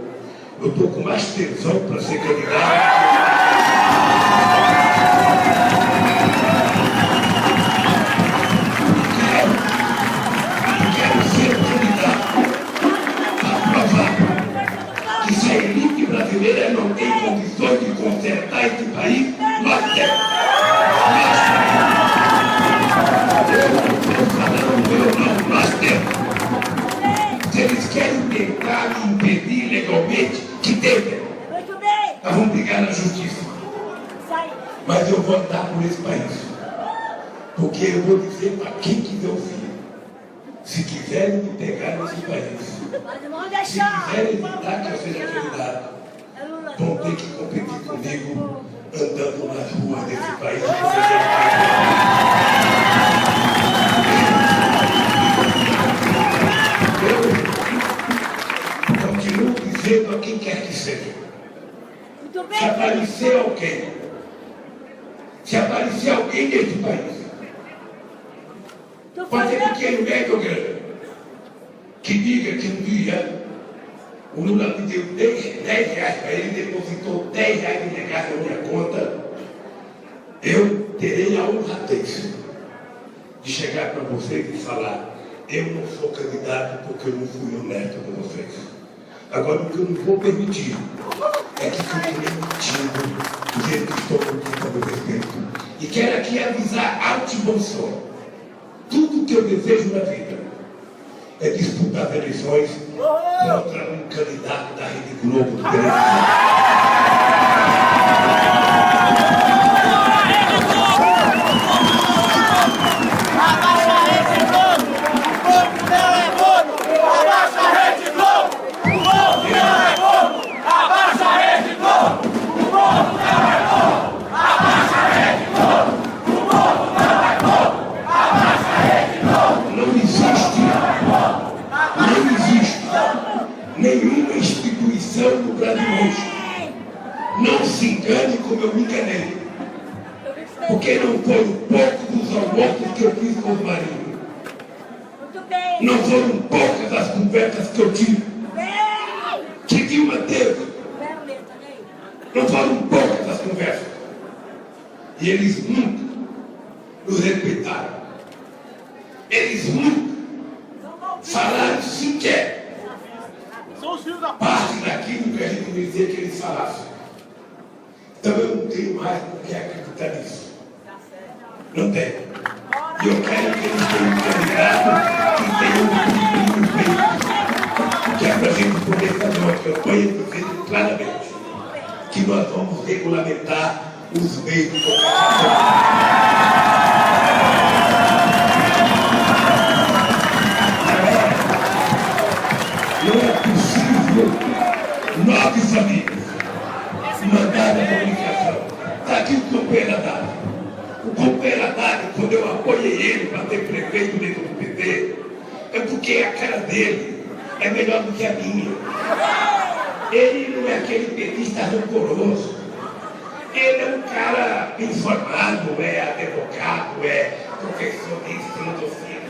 eu estou com mais tesão para ser candidato. Se a elite brasileira não tem condições de consertar esse país, nós temos. Eu não estou falando eu não, nós temos. Se eles querem tentar me impedir legalmente, que tentem. Muito bem! Nós vamos brigar na justiça. Mas eu vou andar por esse país. Porque eu vou dizer para quem quiser ouvir. Se quiserem me pegar nesse país, se quiserem evitar que eu seja candidato, vão ter que competir comigo andando nas ruas desse país. Eu continuo dizendo a quem quer que seja. Se aparecer alguém, nesse país, pode ser pequeno, médio ou grande, que diga que um dia o Lula me deu 10 reais para ele, depositou 10 reais de legado na minha conta, eu terei a honradez de chegar para vocês e falar: eu não sou candidato porque eu não fui honesto com vocês. Agora, o que eu não vou permitir é que fiquem mentindo do jeito que estou com o respeito. E quero aqui avisar alto e bom som. Tudo que eu desejo na vida é disputar as eleições contra um candidato da Rede Globo do Brasil. Nenhuma instituição no Brasil hoje, não se engane como eu me enganei, porque não foram poucos dos almoços que eu fiz com os maridos, não foram poucas as conversas que eu tive, que Dilma teve, não foram poucas as conversas, e eles nunca nos respeitaram, eles nunca falaram sequer parte daquilo que a gente dizia que eles falassem. Então eu não tenho mais por que acreditar nisso. Não tenho. E eu quero que eles tenham um candidato que tenha um peito, que é para a gente poder fazer uma campanha dizendo claramente que nós vamos regulamentar os meios de comunicação. Não é possível 9 famílias mandarem a comunicação. Está aqui o companheiro Haddad. O companheiro Haddad, quando eu apoiei ele para ter prefeito dentro do PT, é porque a cara dele é melhor do que a minha. Ele não é aquele petista rancoroso. Ele é um cara informado, é advogado, é professor de filosofia,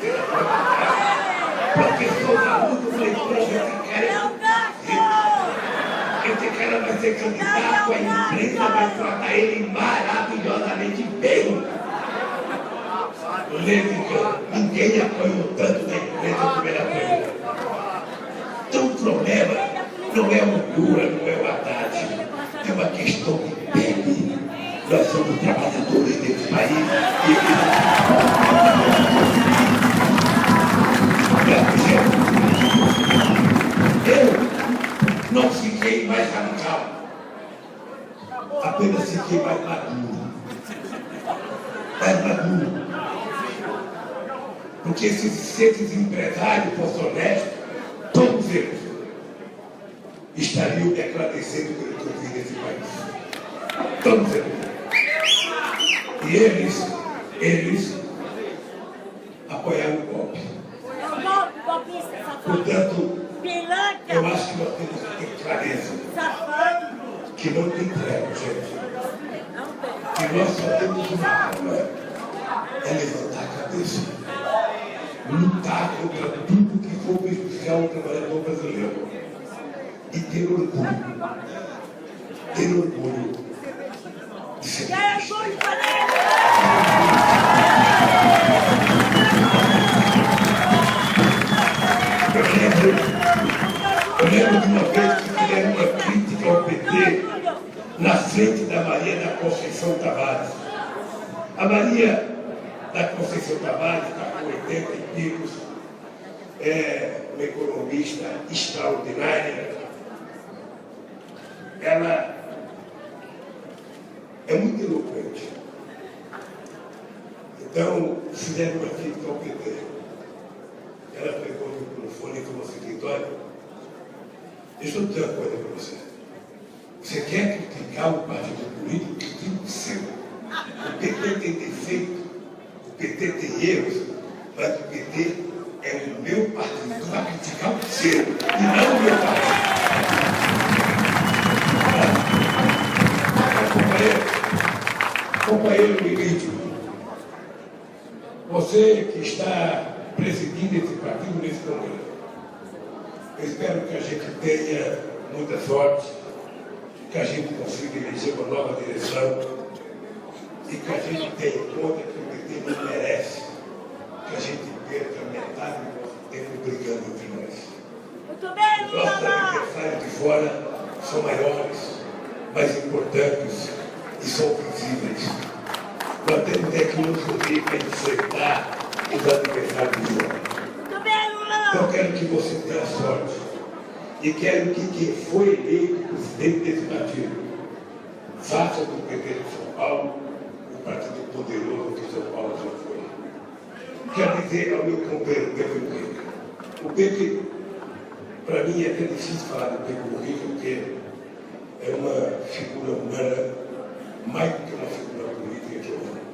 professor da luta, esse cara vai ser candidato, a imprensa vai tratar ele maravilhosamente bem. Ninguém apanhou tanto na imprensa como ele apanhou. Então o problema não é o Lula, não é o Haddad, é uma questão de pele. Nós somos trabalhadores desse país eu não fiquei mais radical, apenas fiquei mais maduro. Porque se esses empresários fossem honestos, todos eles estariam me agradecendo pelo que eu fiz nesse país. Todos eles. E eles apoiaram o golpe. Portanto, eu acho que nós temos que ter clareza que não tem treino, gente. Que nós só temos uma arma, é levantar a cabeça, lutar contra tudo que for beneficiar o trabalhador brasileiro e ter orgulho de ser Eu lembro de uma vez que fizeram uma crítica ao PT na frente da Maria da Conceição Tavares. A Maria da Conceição Tavares está com 80 e picos, é uma economista extraordinária. Ela é muito eloquente. Então, fizeram uma crítica ao PT. Ela pegou o microfone e falou o seguinte: olha, deixa eu dizer uma coisa para você. Você quer criticar o partido político? Critique o seu. O PT tem defeito, o PT tem erros, mas o PT é o meu partido. Tu vai criticar o seu e não o meu partido. Companheiro Milício, você que está presidindo esse partido nesse momento, eu espero que a gente tenha muita sorte, que a gente consiga eleger uma nova direção e que a gente tenha em conta que o PT não merece que a gente perca metade do nosso tempo brigando entre nós. Nossos adversários de fora são maiores, mais importantes e são visíveis. Nós temos que nos unir para enfrentar os adversários de fora. Então eu quero que você tenha sorte E quero que quem foi eleito presidente desse partido faça do PT de São Paulo o partido poderoso que São Paulo já foi. Quero dizer ao meu companheiro Pepe Mujica. O Pepe, para mim, é até difícil falar do Pepe Mujica, porque é uma figura humana mais do que uma figura política que eu amo.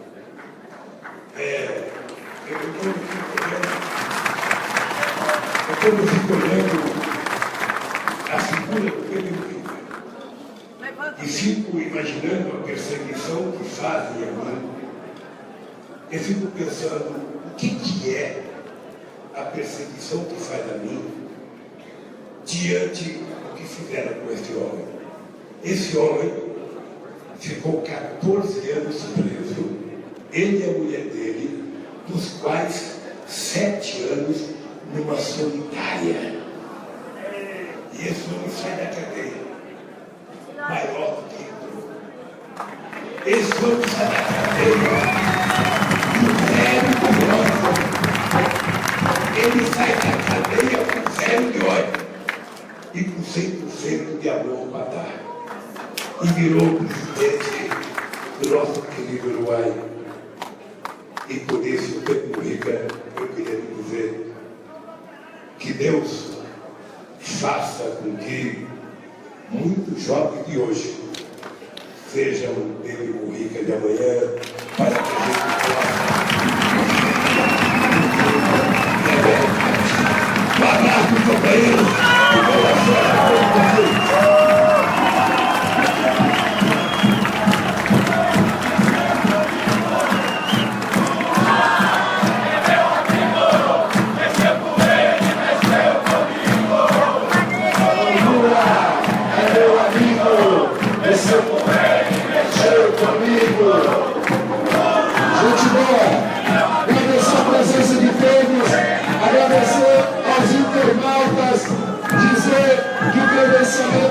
Eu fico olhando a figura do Pepe Mujica e fico imaginando a perseguição que fazem a mim. Eu fico pensando o que é a perseguição que faz a mim diante do que fizeram com esse homem. Esse homem ficou 14 anos preso, ele e a mulher dele, dos quais 7 anos numa solitária. E esse homem sai da cadeia, maior do que eu. Esse homem sai da cadeia, ele sai da cadeia com 0 de ódio e com 100% de amor para dar. E virou presidente do nosso querido Uruguai. E por isso, Pepe Mujica, eu queria lhe dizer que Deus faça com que muitos jovens de hoje sejam Pepe Mujica de amanhã, para que a gente possa parar com os companheiros e colaborar com vocês. Gente boa, agradecer a presença de todos, agradecer aos internautas, dizer que o credenciamento